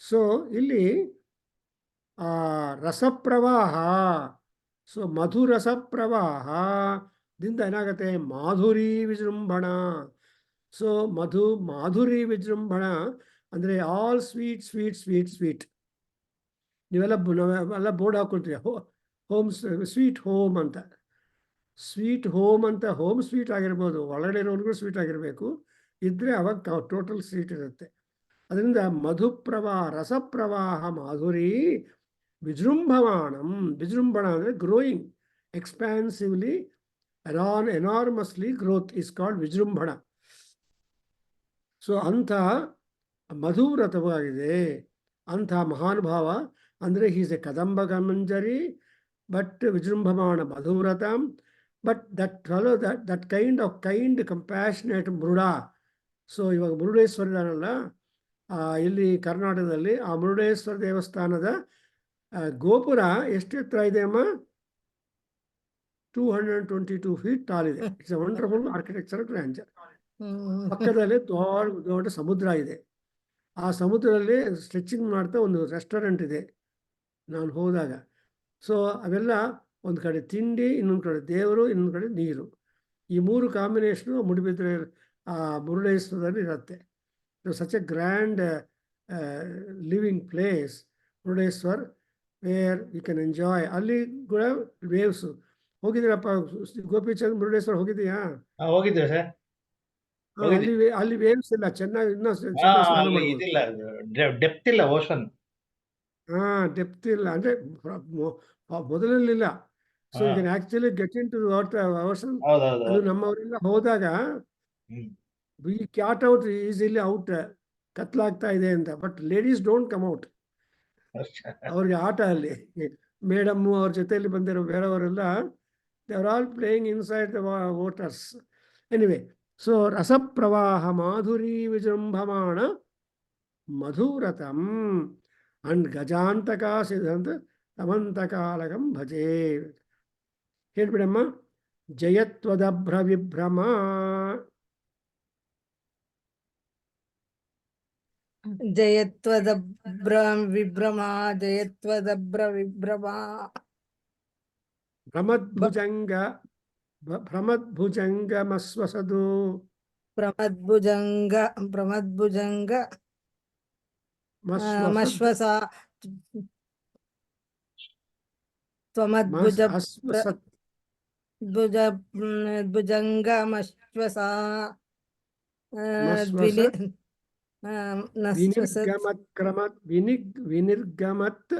ಸೊ ಇಲ್ಲಿ ರಸಪ್ರವಾಹ, ಸೊ ಮಧು ರಸಪ್ರವಾಹದಿಂದ ಏನಾಗುತ್ತೆ, ಮಾಧುರಿ ವಿಜೃಂಭಣ. ಸೊ ಮಾಧುರಿ ವಿಜೃಂಭಣ ಅಂದರೆ all sweet sweet sweet sweet. ನಾವೆಲ್ಲ ಬೋರ್ಡ್ ಹಾಕೊಳ್ತೀವಿ, ಹೋಮ್ ಸ್ವೀಟ್ ಹೋಮ್ ಅಂತ. ಸ್ವೀಟ್ ಹೋಮ್ ಅಂತ, ಹೋಮ್ ಸ್ವೀಟ್ ಆಗಿರ್ಬೋದು, ಒಳಗಡೆ ಇರೋರಿಗೂ ಸ್ವೀಟ್ ಆಗಿರಬೇಕು, ಇದ್ದರೆ ಅವಾಗ ಟೋಟಲ್ ಸ್ವೀಟ್ ಇರುತ್ತೆ. ಅದರಿಂದ ರಸಪ್ರವಾಹ ಮಾಧುರಿ ವಿಜೃಂಭಮಾಣಂ. ವಿಜೃಂಭಣ ಅಂದರೆ growing expansively, enormously growth is called ವಿಜೃಂಭಣ. ಸೊ ಅಂಥ ಮಧುವ್ರತವಾಗಿದೆ ಅಂಥ ಮಹಾನುಭಾವ. ಅಂದರೆ ಹೀಸ್ ಎ ಕದಂಬ ಮಂಜರಿ, ಬಟ್ ವಿಜೃಂಭಮಾಣ ಮಧುವ್ರತಂ. ಬಟ್ ದಟ್ ಕೈಂಡ್ ಕಂಪ್ಯಾಷನೇಟ್ ಮೃಡ. ಸೊ ಇವಾಗ ಮುರುಡೇಶ್ವರ ಇದಾನಲ್ಲ ಇಲ್ಲಿ ಕರ್ನಾಟಕದಲ್ಲಿ, ಆ ಮುರುಡೇಶ್ವರ ದೇವಸ್ಥಾನದ ಗೋಪುರ ಎಷ್ಟು ಎತ್ತರ ಇದೆ ಅಮ್ಮ? 222 feet ಟಾಲ್ ಇದೆ. It's A wonderful architecture grinder. ಪಕ್ಕದಲ್ಲಿ ದೊಡ್ಡ ಸಮುದ್ರ ಇದೆ. ಆ ಸಮುದ್ರದಲ್ಲಿ ಸ್ಟ್ರೆಚಿಂಗ್ ಮಾಡ್ತಾ ಒಂದು ರೆಸ್ಟೋರೆಂಟ್ ಇದೆ ನಾನು ಹೋದಾಗ. ಸೊ ಅವೆಲ್ಲ ಒಂದು ಕಡೆ ತಿಂಡಿ, ಇನ್ನೊಂದು ಕಡೆ ದೇವರು, ಇನ್ನೊಂದು ಕಡೆ ನೀರು. ಈ ಮೂರು ಕಾಂಬಿನೇಷನು ಮುಡಿಬಿದ್ರೆ ಮುರುಡೇಶ್ವರದಲ್ಲಿ ಇರುತ್ತೆ. Such a grand living place Murudeshwar, where you can enjoy. ಅಲ್ಲಿ ಕೂಡ ವೇವ್ಸು. ಹೋಗಿದ್ದೀರಪ್ಪ ಗೋಪಿಚಂದ್, ಮುರುಡೇಶ್ವರ ಹೋಗಿದ್ದೀಯಾ? ಹೋಗಿದ್ದೇವೆ ಸರ್. ಅಲ್ಲಿ ವೇವ್ಸ್ ಇಲ್ಲ, ಚೆನ್ನಾಗಿ ಇನ್ನೂ ಸ್ನಾನ ಮಾಡ್ಬೋದು. ಡೆಪ್ತ್ ಇಲ್ಲ ಓಷನ್. ಡೆಪ್ತ್ ಇಲ್ಲ ಅಂದರೆ ಮೊದಲಲ್ಲಿಲ್ಲ. So you can actually get into ocean. ಅದು ನಮ್ಮವರೆಲ್ಲ ಹೋದಾಗ we cat out easily out, ಕತ್ಲಾಗ್ತಾ ಇದೆ ಅಂತ. But ladies don't come out. ಅವ್ರಿಗೆ ಆಟ ಅಲ್ಲಿ. ಮೇಡಮ್ಮು ಅವ್ರ ಜೊತೆಯಲ್ಲಿ ಬಂದಿರೋ ಬೇರೆಯವರೆಲ್ಲ they are all playing inside the waters. Anyway, so ರಸಪ್ರವಾಹ ಮಾಧುರಿ ವಿಜೃಂಭಮಾಣ ಮಧುರಥಂ ಅಂಡ್ ಗಜಾಂತಕ ಸಿದ್ಧಂತ ತಮಂತಕಾಲಕಂ ಭಜೆ. ಹೇಳ್ಬಿಡಮ್ಮ. ಜಯತ್ವದಭ್ರ ವಿಭ್ರಮ. ಜಯತ್ವದಭ್ರ ವಿಭ್ರಮ ಜಯತ್ವದಭ್ರ ವಿಭ್ರಮ. ಭ್ರಮದ್ಭುಜಂಗಮಸ್ವಸದು. ಪ್ರಮದ್ಭುಜಂಗ ಮಶ್ವಸ. ತ್ವಮದ್ಭುಜ ಭುಜಂಗ ಮಶ್ವಸ. ವಿನಿರ್ಗಮತ್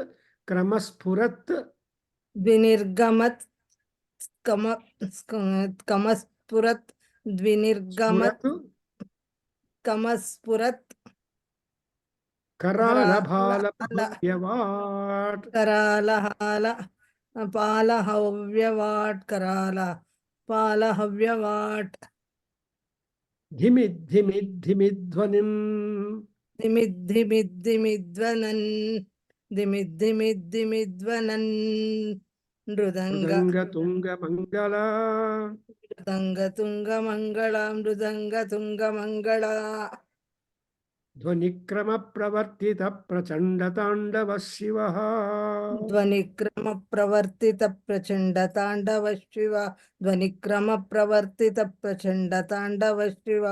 ಕ್ರಮಸ್ಫುರತ್. ದ್ವಿನಿರ್ಗಮತ್ ಕಮಸ್ಫುರತ್. ದ್ವಿನಿರ್ಗಮತ್ ಕಮಸ್ಫುರತ್. ಕರಾಲಭಾಲವ್ಯವಾಟ್. ಕರಾಲಹಾಲ ಪಾಲಹವ್ಯವಾಟ್. ಕರಾಲ ಪಾಲಹವ್ಯವಾಟ್. ಧಿಮಿದ್ಧಿಮಿದ್ಧಿಮಿಧ್ವನಿಂ. ಧಿಮಿದ್ಧಿಮಿದ್ಧಿಮಿಧ್ವನನ್. ಧಿಮಿದ್ಧಿಮಿದ್ಧಿಮಿಧ್ವನನ್. ಮೃದಂಗ ತುಂಗ ಮಂಗಳ. ಮೃದಂಗ ತುಂಗ ಮಂಗಳ. ಮೃದಂಗ ತುಂಗ ಮಂಗಳ. ಧ್ವನಿಕ್ರಮ ಪ್ರವರ್ತಿತ ಪ್ರಚಂಡ ತಾಂಡವ ಶಿವ. ಧ್ವನಿಕ್ರಮ ಪ್ರವರ್ತಿತ ಪ್ರಚಂಡ ತಾಂಡವ ಶಿವ. ಧ್ವನಿಕ್ರಮ ಪ್ರವರ್ತಿತ ಪ್ರಚಂಡ ತಾಂಡವ ಶಿವ.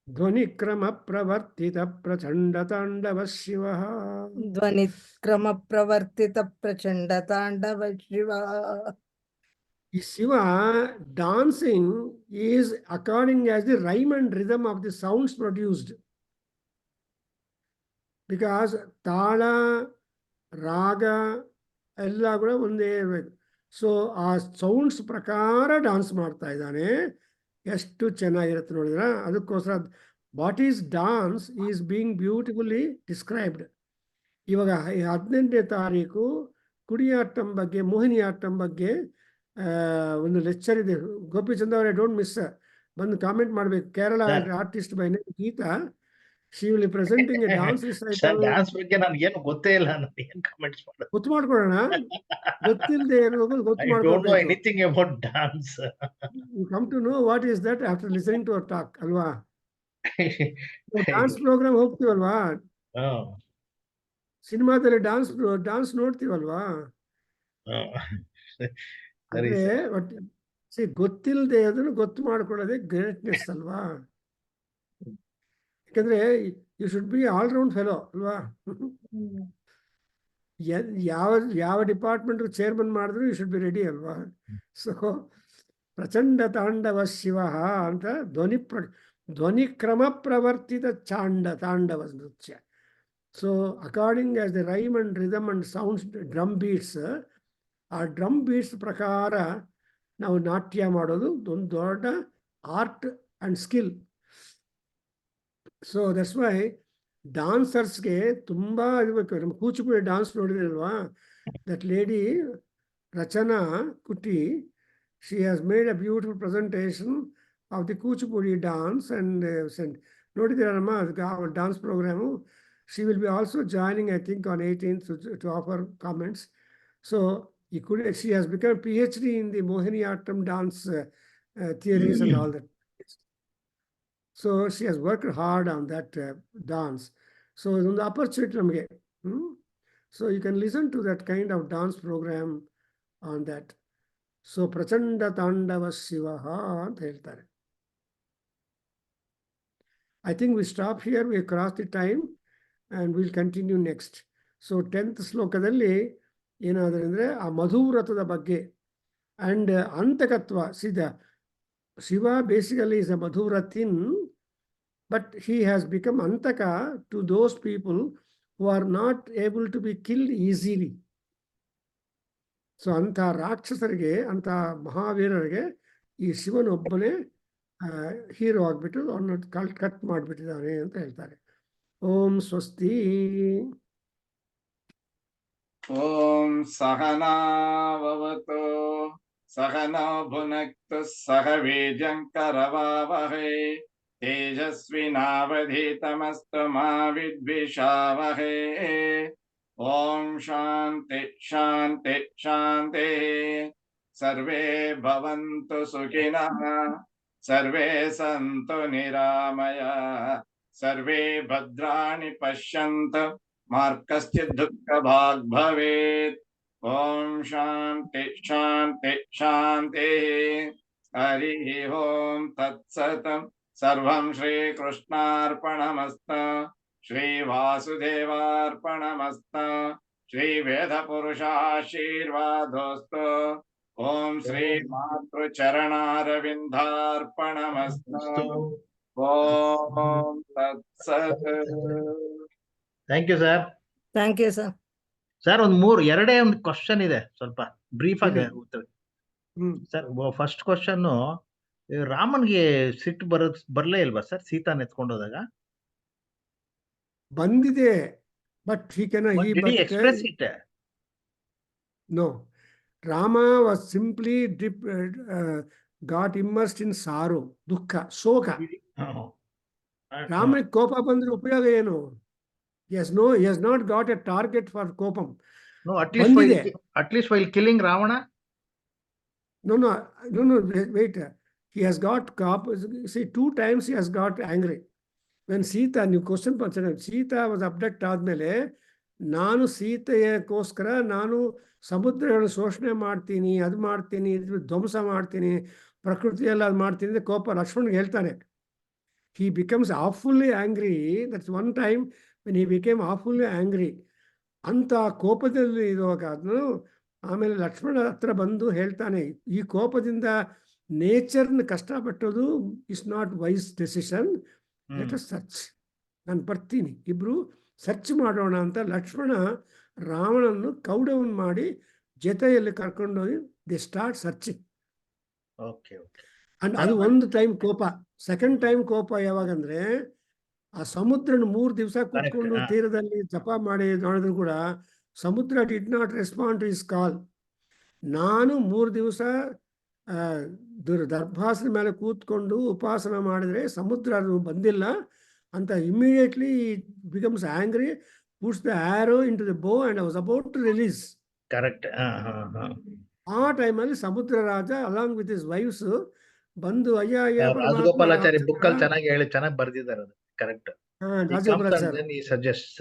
ಧ್ವನಿಕ್ರಮ ಪ್ರವರ್ತಿತ ಪ್ರಚಂಡ ತಾಂಡವ ಶಿವ. ಧ್ವನಿಕ್ರಮ ಪ್ರವರ್ತಿತ ಪ್ರಚಂಡ ತಾಂಡವ ಶಿವ. ಈ Shiva dancing is according as the rhyme and rhythm of the sounds produced. Because ತಾಳ ರಾಗ ಎಲ್ಲ ಕೂಡ ಒಂದೇ ಇರಬೇಕು. ಸೊ ಆ ಸೌಂಡ್ಸ್ ಪ್ರಕಾರ ಡಾನ್ಸ್ ಮಾಡ್ತಾ ಇದ್ದಾನೆ. ಎಷ್ಟು ಚೆನ್ನಾಗಿರುತ್ತೆ ನೋಡಿದ್ರ. ಅದಕ್ಕೋಸ್ಕರ what is dance is being beautifully described. ಇವಾಗ 18ನೇ ತಾರೀಕು ಕುಡಿಯಾಟ್ಟಂ ಬಗ್ಗೆ, ಮೋಹಿನಿಯಾಟ್ಟಂ ಬಗ್ಗೆ ಒಂದು ಲೆಕ್ಚರ್ ಇದೆ. ಗೋಪಿಚಂದ್ ಅವರೇ, ಡೋಂಟ್ ಮಿಸ್, ಬಂದು ಕಾಮೆಂಟ್ ಮಾಡ್ಬೇಕು. Kerala artist by name Geeta, she will presenting a dance recital. Dance ಬಗ್ಗೆ ನನಗೆ ಏನು ಗೊತ್ತೇ ಇಲ್ಲ, ನಾನು ಏನು ಕಾಮೆಂಟ್ಸ್ ಮಾಡೋದು. ಗೊತ್ತು ಮಾಡ್ಕೊಳ್ಳೋಣ. ಗೊತ್ತಿಲ್ಲದೆ ಇರೋದು ಗೊತ್ತು I don't know ಮಾಡ್ಕೊಳ್ಬೇಕು. anything about dance. You come to know what is that after listening to our talk, ಅಲ್ವಾ? ಡಾನ್ಸ್ ಪ್ರೋಗ್ರಾಮ್ ಹೋಗ್ತೀವಲ್ವಾ, ಸಿನಿಮಾದಲ್ಲಿ ಡಾನ್ಸ್ ನೋಡ್ತೀವಲ್ವಾ. ಸರಿ ಅಂದ್ರೆ ಗೊತ್ತಿಲ್ಲದೆ ಅದನ್ನು ಗೊತ್ತು ಮಾಡ್ಕೊಳ್ಳೋದೇ ಗ್ರೇಟ್ನೆಸ್ ಅಲ್ವಾ. ಯಾಕಂದ್ರೆ you should be all round fellow ಅಲ್ವಾ. ಯಾವ ಡಿಪಾರ್ಟ್ಮೆಂಟ್ ಚೇರ್ಮನ್ ಮಾಡಿದ್ರು ಯು ಶುಡ್ ಬಿ ರೆಡಿ ಅಲ್ವಾ. ಸೊ ಪ್ರಚಂಡ ತಾಂಡವ ಶಿವ ಅಂತ ಧ್ವನಿ ಕ್ರಮ ಪ್ರವರ್ತಿತ ತಾಂಡವ ನೃತ್ಯ. So according as the rhyme and rhythm and sounds, drum beats, ಆ ಡ್ರಮ್ ಬೀಟ್ಸ್ ಪ್ರಕಾರ ನಾವು ನಾಟ್ಯ ಮಾಡೋದು ಒಂದು ದೊಡ್ಡ art and skill. So that's why ಡಾನ್ಸರ್ಸ್ಗೆ ತುಂಬ ಇರಬೇಕು. ನಮ್ಮ ಕೂಚಿಪುಡಿ ಡಾನ್ಸ್ ನೋಡಿದ್ರಲ್ವಾ, that lady Rachana Kutty, she has made a beautiful presentation of the Kuchipudi dance and sent. ನೋಡಿದ್ದೀರಮ್ಮ ಅದಕ್ಕೆ ಆ dance programme. She will be also joining, I think, on 18th to offer comments. So she has become a PhD in the Mohiniyattam dance theories and all that. So she has worked hard on that dance. So it's an opportunity namage. So you can listen to that kind of dance program on that. So Prachanda Tandava Shivaha anta heltare. I think we stop here. We crossed the time and we'll continue next. So 10th ಶ್ಲೋಕದಲ್ಲಿ ಏನಾದ್ರೆ ಅಂದರೆ ಆ ಮಧುವ್ರತದ ಬಗ್ಗೆ and ಅಂತಕತ್ವ. Shiva basically is a ಮಧುವ್ರತಿನ್, but he has become ಅಂತಕ to those people who are not able to be killed easily. So ಅಂಥ ರಾಕ್ಷಸರಿಗೆ, ಅಂಥ ಮಹಾವೀರರಿಗೆ ಈ ಶಿವನೊಬ್ಬನೇ ಹೀರೋ ಆಗಿಬಿಟ್ಟು ಅವನ್ನ ಕಟ್ ಮಾಡಿಬಿಟ್ಟಿದ್ದಾನೆ ಅಂತ ಹೇಳ್ತಾರೆ. ಓಂ ಸ್ವಸ್ತಿ. ಓಂ ಸಹನಾ ಭವತು ಸಹನೋ ಭುನಕ್ತು ಸಹ ವೀರ್ಯಂಕರವಾವಹೈ ತೇಜಸ್ವಿನಾವಧೀತಮಸ್ತು ಮಾ ವಿದ್ವಿಷಾವಹೈ. ಓಂ ಶಾಂತಿ ಶಾಂತಿ ಶಾಂತಿ. ಸರ್ವೇ ಭವಂತು ಸುಖಿನಃ, ಸರ್ವೇ ಸಂತು ನಿರಾಮಯ, ಸರ್ವೇ ಭದ್ರಾಣಿ ಪಶ್ಯಂತು ಮಾ ಕಶ್ಚಿತ್ ದುಃಖಭಾಗ್ ಭವೇತ್. ಓಂ ಶಾಂತಿ ಶಾಂತಿ ಶಾಂತಿ. ಹರಿ ಓಂ ತತ್ಸತ್. ಸರ್ವಂ ಶ್ರೀಕೃಷ್ಣಾರ್ಪಣಮಸ್ತು. ಶ್ರೀ ವಾಸುದೇವಾರ್ಪಣಮಸ್ತು. ಶ್ರೀ ವೇದಪುರುಷಾಶೀರ್ವಾದೋಸ್ತು. ಓಂ ಶ್ರೀ ಮಾತೃಚರಣಾರವಿಂದಾರ್ಪಣಮಸ್ತು. ಓಂ ತತ್ಸತ್. Thank you sir. Thank you sir. Sir ಎರಡೇ ಒಂದು ಕ್ವಶನ್ ಇದೆ, ಸ್ವಲ್ಪ ಬ್ರೀಫ್ ಆಗಿ ಉತ್ತರ. ಸರ್ ಫಸ್ಟ್ ಕ್ವಶನ್, ರಾಮನ್ಗೆ ಸಿಟ್ಟು ಬರ್ಲೇ ಇಲ್ವಾ ಸರ್ ಸೀತಾನ್ ಎತ್ಕೊಂಡು ಹೋದಾಗ? ಬಂದಿದೆ, but express it. No, Rama was simply got immersed in sorrow, dukkha, ಶೋಕ. ರಾಮನಿಗೆ ಕೋಪ ಬಂದ್ರೆ ಉಪಯೋಗ ಏನು? He has not got a target for kopam. No, at least while killing Ravana. No, wait. he has got see 2 times he has got angry. When Sita, ನೀವು question ಪಂಚನೆ, Sita was ಅಬ್ಡಕ್ಟ್ ಆದಮೇಲೆ ನಾನು ಸೀತೆಗೋಸ್ಕರ ನಾನು ಸಮುದ್ರಗಳನ್ನು ಶೋಷಣೆ ಮಾಡ್ತೀನಿ, ಅದು ಮಾಡ್ತೀನಿ, ಇದು ಧ್ವಂಸ ಮಾಡ್ತೀನಿ, ಪ್ರಕೃತಿಯೆಲ್ಲ ಅದು ಮಾಡ್ತೀನಿ ಅಂತ ಕೋಪ ಲಕ್ಷ್ಮಣಗೆ ಹೇಳ್ತಾನೆ. He becomes awfully angry. That's one time when he became awfully angry. ಅಂತ ಕೋಪದಲ್ಲಿ ಇರುವಾಗ ಅದನ್ನು ಆಮೇಲೆ ಲಕ್ಷ್ಮಣ ಹತ್ರ ಬಂದು ಹೇಳ್ತಾನೆ, ಈ ಕೋಪದಿಂದ ನೇಚರ್ನ ಕಷ್ಟಪಟ್ಟೋದು is not wise decision, let us search. ನಾನು ಬರ್ತೀನಿ, ಇಬ್ರು ಸರ್ಚ್ ಮಾಡೋಣ ಅಂತ ಲಕ್ಷ್ಮಣ ರಾವಣನ್ನು ಕೌಡವನ್ ಮಾಡಿ ಜೊತೆಯಲ್ಲಿ ಕರ್ಕೊಂಡೋಗಿ they start searching. Okay okay. And ಅದು ಒಂದು ಟೈಮ್ ಕೋಪ. ಸೆಕೆಂಡ್ ಟೈಮ್ ಕೋಪ ಯಾವಾಗಂದ್ರೆ ಆ ಸಮುದ್ರನ 3 ದಿವಸ ಕೂತ್ಕೊಂಡು ತೀರದಲ್ಲಿ ಜಪ ಮಾಡಿ ನೋಡಿದ್ರು ಕೂಡ ಸಮುದ್ರ did not respond to his call. ನಾನು 3 ದಿವಸ ದರ್ಭಾಸನ ಮೇಲೆ ಕೂತ್ಕೊಂಡು ಉಪಾಸನ ಮಾಡಿದ್ರೆ ಸಮುದ್ರ ಬಂದಿಲ್ಲ ಅಂತ immediately becomes angry, puts the arrow into the bow and I was about to release. Correct. ಆ ಟೈಮಲ್ಲಿ ಸಮುದ್ರ ರಾಜ ಅಲಾಂಗ್ ವಿತ್ ಹಿಸ್ ವೈಫ್ಸ್ ಬಂದು ಅಯ್ಯ ರಾಜಗೋಪಾಲಾಚಾರಿ ಬುಕ್ ಅಲ್ಲಿ ಚೆನ್ನಾಗಿ ಬರ್ದಿದ್ದಾರೆ ಅದು. ಕರೆಕ್ಟ್. ಸಜೆಸ್ಟ್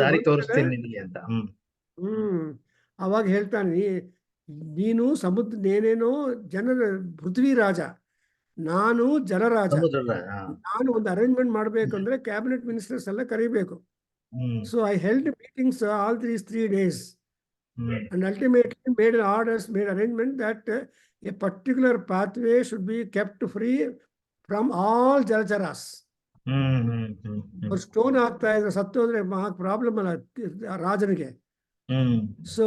ದಾರಿ ತೋರಿಸ್ತೀನಿ ನಿನಗೆ ಅಂತ. ಅವಾಗ ಹೇಳ್ತಾನೆ, ನೀನು ಸಮುದ್ರ ಏನೇನೋ ಜನರ ಪೃಥ್ವಿ ರಾಜ, ನಾನು ಜಲರಾಜ, ನಾನು ಒಂದು ಅರೇಂಜ್ಮೆಂಟ್ ಮಾಡ್ಬೇಕಂದ್ರೆ ಕ್ಯಾಬಿನೆಟ್ ಮಿನಿಸ್ಟರ್ಸ್ ಎಲ್ಲ ಕರಿಬೇಕು. So I held meetings all these 3 days and ultimately made orders, made arrangement that a particular pathway should be kept free from all jalacharas. Stone ಆಗ್ತಾ ಇದ್ರೆ ಸತ್ತೋದ್ರೆ ಪ್ರಾಬ್ಲಮ್ ಅಲ್ಲ ರಾಜನಿಗೆ. So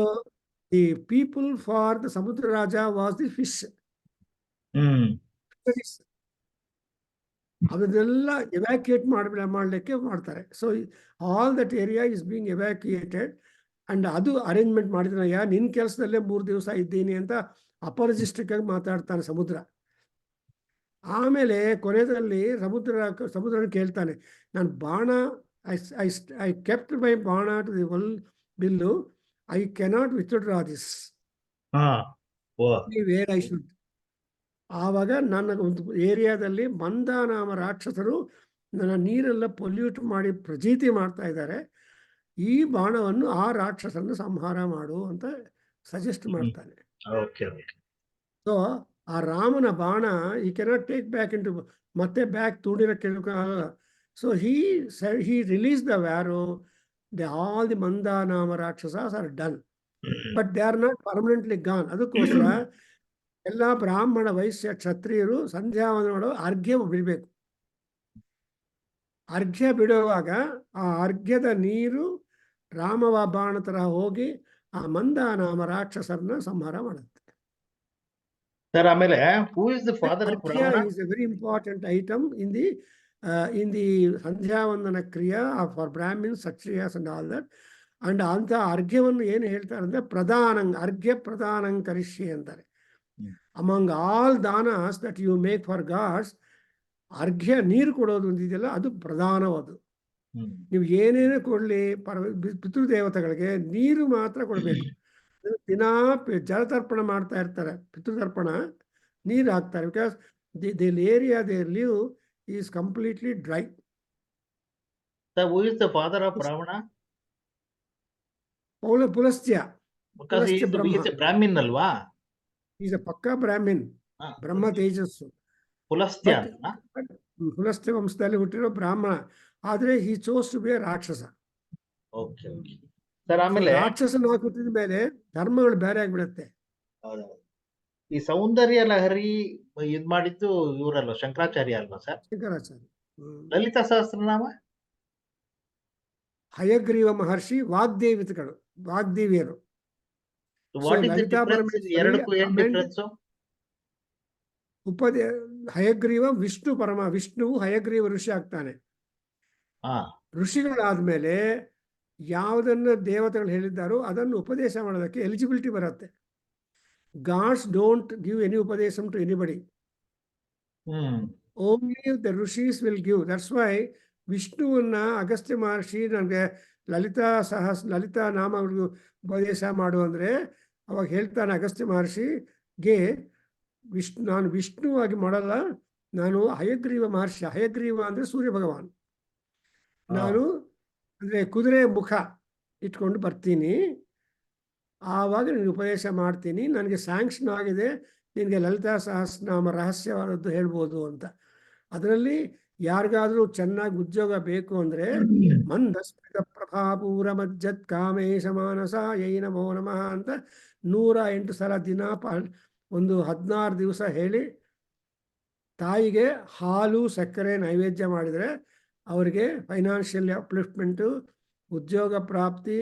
the people for the Samudra Raja was the fish. ಅದನ್ನೆಲ್ಲ evacuate ಮಾಡಲಿಕ್ಕೆ ಮಾಡ್ತಾರೆ. So all that area is being evacuated and ಅದು arrangement ಮಾಡಿದ್ರಯ್ಯ, ನಿನ್ನ ಕೆಲಸದಲ್ಲೇ 3 ದಿವಸ ಇದ್ದೀನಿ ಅಂತ ಅಪರಜಿಸ್ಟಿಕ್ ಆಗಿ ಮಾತಾಡ್ತಾನೆ ಸಮುದ್ರ. ಆಮೇಲೆ ಕೊನೆಯಲ್ಲಿ ಸಮುದ್ರ ಕೇಳ್ತಾನೆ, ನಾನು ಬಾಣ I kept my bana to the billu, I cannot withdraw this where I should. ಆವಾಗ ನನ್ನ ಒಂದು ಏರಿಯಾದಲ್ಲಿ ಮಂದಾನಾಮ ರಾಕ್ಷಸರು ನನ್ನ ನೀರೆಲ್ಲ ಪೊಲ್ಯೂಟ್ ಮಾಡಿ ಪ್ರಜೀತಿ ಮಾಡ್ತಾ ಇದ್ದಾರೆ, ಈ ಬಾಣವನ್ನು ಆ ರಾಕ್ಷಸನ್ನು ಸಂಹಾರ ಮಾಡು ಅಂತ ಸಜೆಸ್ಟ್ ಮಾಡ್ತಾನೆ. ಸೊ ಆ ರಾಮನ ಬಾಣ ಈ ಕೆನಾಟ್ ಟೇಕ್ ಬ್ಯಾಕ್ ಇಂಟು ಮತ್ತೆ ಬ್ಯಾಕ್ ತೂಡಿನ ಕೇಳಲ್ಲ. So he released the arrow. All the ಮಂದಾನಾಮ ರಾಕ್ಷಸಸ್ are done, but they are not permanently gone. ಅದಕ್ಕೋಸ್ಕರ ಎಲ್ಲ ಬ್ರಾಹ್ಮಣ ವೈಶ್ಯ ಕ್ಷತ್ರಿಯರು ಸಂಧ್ಯಾವಂದನ ಮಾಡೋ ಅರ್ಘ್ಯ ಬಿಡಬೇಕು. ಅರ್ಘ್ಯ ಬಿಡುವಾಗ ಆ ಅರ್ಘ್ಯದ ನೀರು ರಾಮವ ಬಾಣ ತರ ಹೋಗಿ ಆ ಮಂದಾನಾಮ ರಾಕ್ಷಸರನ್ನ ಸಂಹಾರ ಮಾಡುತ್ತೆ. ಸರ್ ಆಮೇಲೆ who is the father of Ravana? is a very important item in the ಸಂಧ್ಯಾವಂದನ ಕ್ರಿಯಾ for Brahmins, Kshatriyas and all that. And ಅಂತ ಅರ್ಘ್ಯವನ್ನು ಏನು ಹೇಳ್ತಾರೆ ಅಂದ್ರೆ ಅರ್ಘ್ಯ ಪ್ರದಾನಂ ಕರಿಷ್ಯೆ ಅಂತಾರೆ. Among all danas that you make for gods, ಅರ್ಘ್ಯ ನೀರು ಕೊಡೋದು ಅಂತಿದೆಯಲ್ಲ ಅದು ಪ್ರಧಾನವಾದು. ನೀವು ಏನೇನೇ ಕೊಡ್ಲಿ ಪಿತೃದೇವತೆಗಳಿಗೆ ನೀರು ಮಾತ್ರ ಕೊಡಬೇಕು. ದಿನಾ ಜಲತರ್ಪಣ ಮಾಡ್ತಾ ಇರ್ತಾರೆ, ಪಿತೃತರ್ಪಣ ನೀರು ಹಾಕ್ತಾರೆ. Because the area they live is completely dry. Who is the father of Ravana? Pulastya. Because he is a Brahmin ಅಲ್ವಾ? ಈಸ್ ಅ ಪಕ್ಕಾ ಬ್ರಾಹ್ಮಿನ್, ಬ್ರಹ್ಮ ತೇಜಸ್ಸು. ಪುಲಸ್ತ್ಯ ಪುಲಸ್ತ್ಯ ವಂಶದಲ್ಲಿ ಹುಟ್ಟಿರೋ ಬ್ರಾಹ್ಮಣ, ಆದ್ರೆ ಹಿ ಚೋಸ್ ಟು ಬಿ ರಾಕ್ಷಸ. Okay okay sir. ಆಮೇಲೆ ರಾಕ್ಷಸನ ಹುಟ್ಟಿದ ಮೇಲೆ ಧರ್ಮಗಳು ಬೇರೆ ಆಗ್ಬಿಡುತ್ತೆ. ಈ ಸೌಂದರ್ಯ ಲಹರಿ ಇದ್ ಮಾಡಿದ್ದು ಇವರಲ್ಲ, ಶಂಕರಾಚಾರ್ಯ ಅಲ್ವಾ ಸರ್? ಶಂಕರಾಚಾರ್ಯ. ಲಲಿತಾ ಸಹಸ್ರನಾಮ ಹಯಗ್ರೀವ ಮಹರ್ಷಿ, ವಾಗ್ದೇವಿಯರು. ಹಯಗ್ರೀವ ವಿಷ್ಣುವು ಹಯಗ್ರೀವ ಋಷಿ ಆಗ್ತಾನೆ. ಋಷಿಗಳಾದ್ಮೇಲೆ ಯಾವುದನ್ನ ದೇವತೆಗಳು ಹೇಳಿದ್ದಾರೋ ಅದನ್ನು ಉಪದೇಶ ಮಾಡೋದಕ್ಕೆ ಎಲಿಜಿಬಿಲಿಟಿ ಬರುತ್ತೆ. Gods don't give any upadesha to anybody, only the rishis will give. That's why ವಿಷ್ಣುವನ್ನ ಅಗಸ್ತ್ಯ ಮಹರ್ಷಿ ನನಗೆ ಲಲಿತಾ ನಾಮಗಳು ಉಪದೇಶ ಮಾಡು ಅಂದ್ರೆ ಅವಾಗ ಹೇಳ್ತಾನೆ ಅಗಸ್ತ್ಯ ಮಹರ್ಷಿಗೆ, ನಾನು ವಿಷ್ಣುವಾಗಿ ಮಾಡಲ್ಲ, ನಾನು ಹಯಗ್ರೀವ ಮಹರ್ಷಿ. ಹಯಗ್ರೀವ ಅಂದ್ರೆ ಸೂರ್ಯ ಭಗವಾನ್. ನಾನು ಅಂದ್ರೆ ಕುದುರೆ ಮುಖ ಇಟ್ಕೊಂಡು ಬರ್ತೀನಿ, ಆವಾಗ ನಿನಗೆ ಉಪದೇಶ ಮಾಡ್ತೀನಿ. ನನಗೆ ಸ್ಯಾಂಕ್ಷನ್ ಆಗಿದೆ, ನಿನಗೆ ಲಲಿತಾ ಸಹಸ್ರನಾಮ ರಹಸ್ಯವಾದದ್ದು ಹೇಳ್ಬೋದು ಅಂತ. ಅದರಲ್ಲಿ ಯಾರಿಗಾದ್ರೂ ಚೆನ್ನಾಗಿ ಉದ್ಯೋಗ ಬೇಕು ಅಂದ್ರೆ ಮಂದಸ್ಮಿತ ಪ್ರಭಾಪೂರ ಮಜ್ಜತ್ ಕಾಮೇಶ ಮಾನಸ ಯೈ ನಮೋ ನಮಃ ಅಂತ 108 ಸಲ ದಿನ ಒಂದು 16 ದಿವಸ ಹೇಳಿ ತಾಯಿಗೆ ಹಾಲು ಸಕ್ಕರೆ ನೈವೇದ್ಯ ಮಾಡಿದರೆ ಅವರಿಗೆ ಫೈನಾನ್ಷಿಯಲ್ ಅಪ್ಲಿಫ್ಟ್ಮೆಂಟು, ಉದ್ಯೋಗ ಪ್ರಾಪ್ತಿ,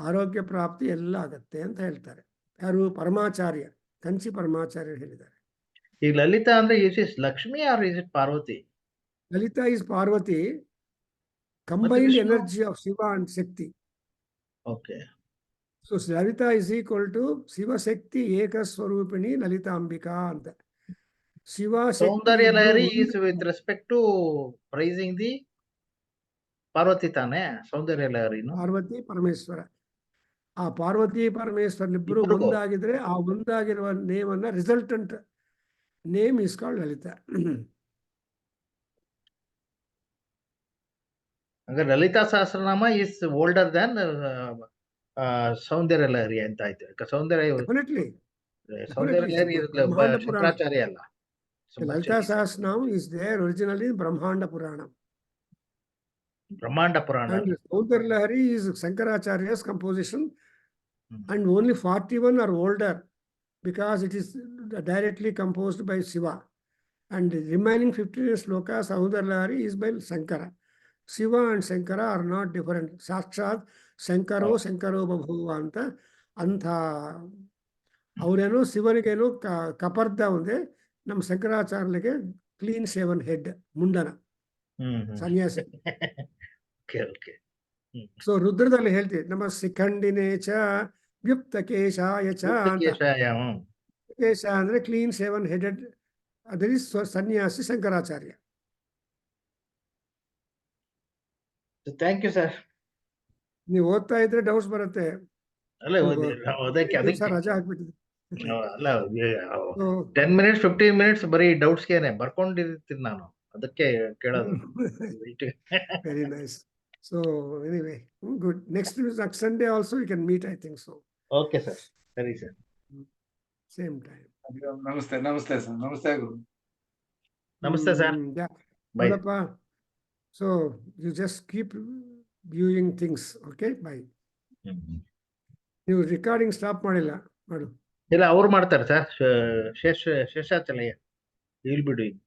ಆರೋಗ್ಯ ಪ್ರಾಪ್ತಿ ಎಲ್ಲ ಆಗತ್ತೆ ಅಂತ ಹೇಳ್ತಾರೆ. ಯಾರು? ಪರಮಾಚಾರ್ಯ, ಕಂಚಿ ಪರಮಾಚಾರ್ಯ ಹೇಳಿದ್ದಾರೆ. ಈಗ ಲಲಿತಾ ಅಂದ್ರೆ is Lakshmi or is it Parvati? Lalita is Parvati, combined energy of Shiva and Shakti. Okay. So Lalita is equal to Shiva Shakti Eka Swarupini Lalita Ambika anta. Shiva Shakti Saundarya Lahari is with respect to praising the Parvati ತಾನೆ? ಸೌಂದರ್ಯ ಲಹರಿ ಪಾರ್ವತಿ ಪರಮೇಶ್ವರ. ಆ ಪಾರ್ವತಿ ಪರಮೇಶ್ವರನಿಬ್ಬರು ಒಂದಾಗಿದ್ರೆ ಆ ಒಂದಾಗಿರುವ name ಅನ್ನ resultant name is called Lalita. ಅಂದ್ರೆ Lalita Sahasranama is older than Soundarya Lahari ಅಂತ ಆಯ್ತು. Definitely. ಸೌಂದರ್ಯ ಲಹರಿ ಶಂಕರಾಚಾರ್ಯ ಅಲ್ಲ. Lalita Sahasranam is there originally in Brahmanda Purana. ಬ್ರಹ್ಮಾಂಡ ಪುರಾಣ. And Saundarya Lahari is Shankaracharya's composition, and only 41 are older because it is directly composed by Shiva. And the remaining 15 slokas, Saundarya Lahari is by Shankara. Shiva and Shankara are not different. Sakshat Shankaro Shankaro Babhuva anta antha ಅವರೇನು ಶಿವನಿಗೇನು ಕಪರ್ದ ಒಂದೇ, ನಮ್ಮ ಶಂಕರಾಚಾರ್ಯರಿಗೆ clean shaven head, ಮುಂಡನ ಸನ್ಯಾಸಿ. So ರುದ್ರದಲ್ಲಿ ಹೇಳ್ತೀವಿ ನಮ್ಮ ಶಿಖಂಡಿನೇ ಚ ವ್ಯುಕ್ತ ಕೇಶಾಯ ಚ ಅಂತ. ಕೇಶ ಅಂದ್ರೆ ಕ್ಲೀನ್ ಶೇವನ್ ಹೆಡೆಡ್, ಅದರ ಸನ್ಯಾಸಿ ಶಂಕರಾಚಾರ್ಯ. Thank you sir. ನೀವು ಓದ್ತಾ ಇದ್ರೆ ಡೌಟ್ಸ್ ಬರುತ್ತೆ. ರಜಾ ಹಾಕ್ಬಿಟ್ಟಿದೆ. ಅಲ್ಲ 10 minutes 15 minutes ಬರೀ ಡೌಟ್ಸ್ಗೆನೆ ಬರ್ಕೊಂಡಿರ್ತೀನಿ ನಾನು, ಅದಕ್ಕೆ ಕೇಳೋದು. Very nice. So anyway good. Next Sunday also you can meet, I think so. Okay sir, ಸರಿ ಸರ್. Same time. ನಮಸ್ತೆ. ನಮಸ್ತೆ ಸರ್. ನಮಸ್ತೆ ಗುರು. ನಮಸ್ತೆ ಸರ್. ನೋಡಪ್ಪ, so you just keep viewing things. Okay, bye. ನೀವು ರೆಕಾರ್ಡಿಂಗ್ ಸ್ಟಾಪ್ ಮಾಡಿಲ್ಲ, ಮಾಡು. ಇಲ್ಲ, ಅವ್ರು ಮಾಡ್ತಾರೆ sir. Sheshachalayya will be doing.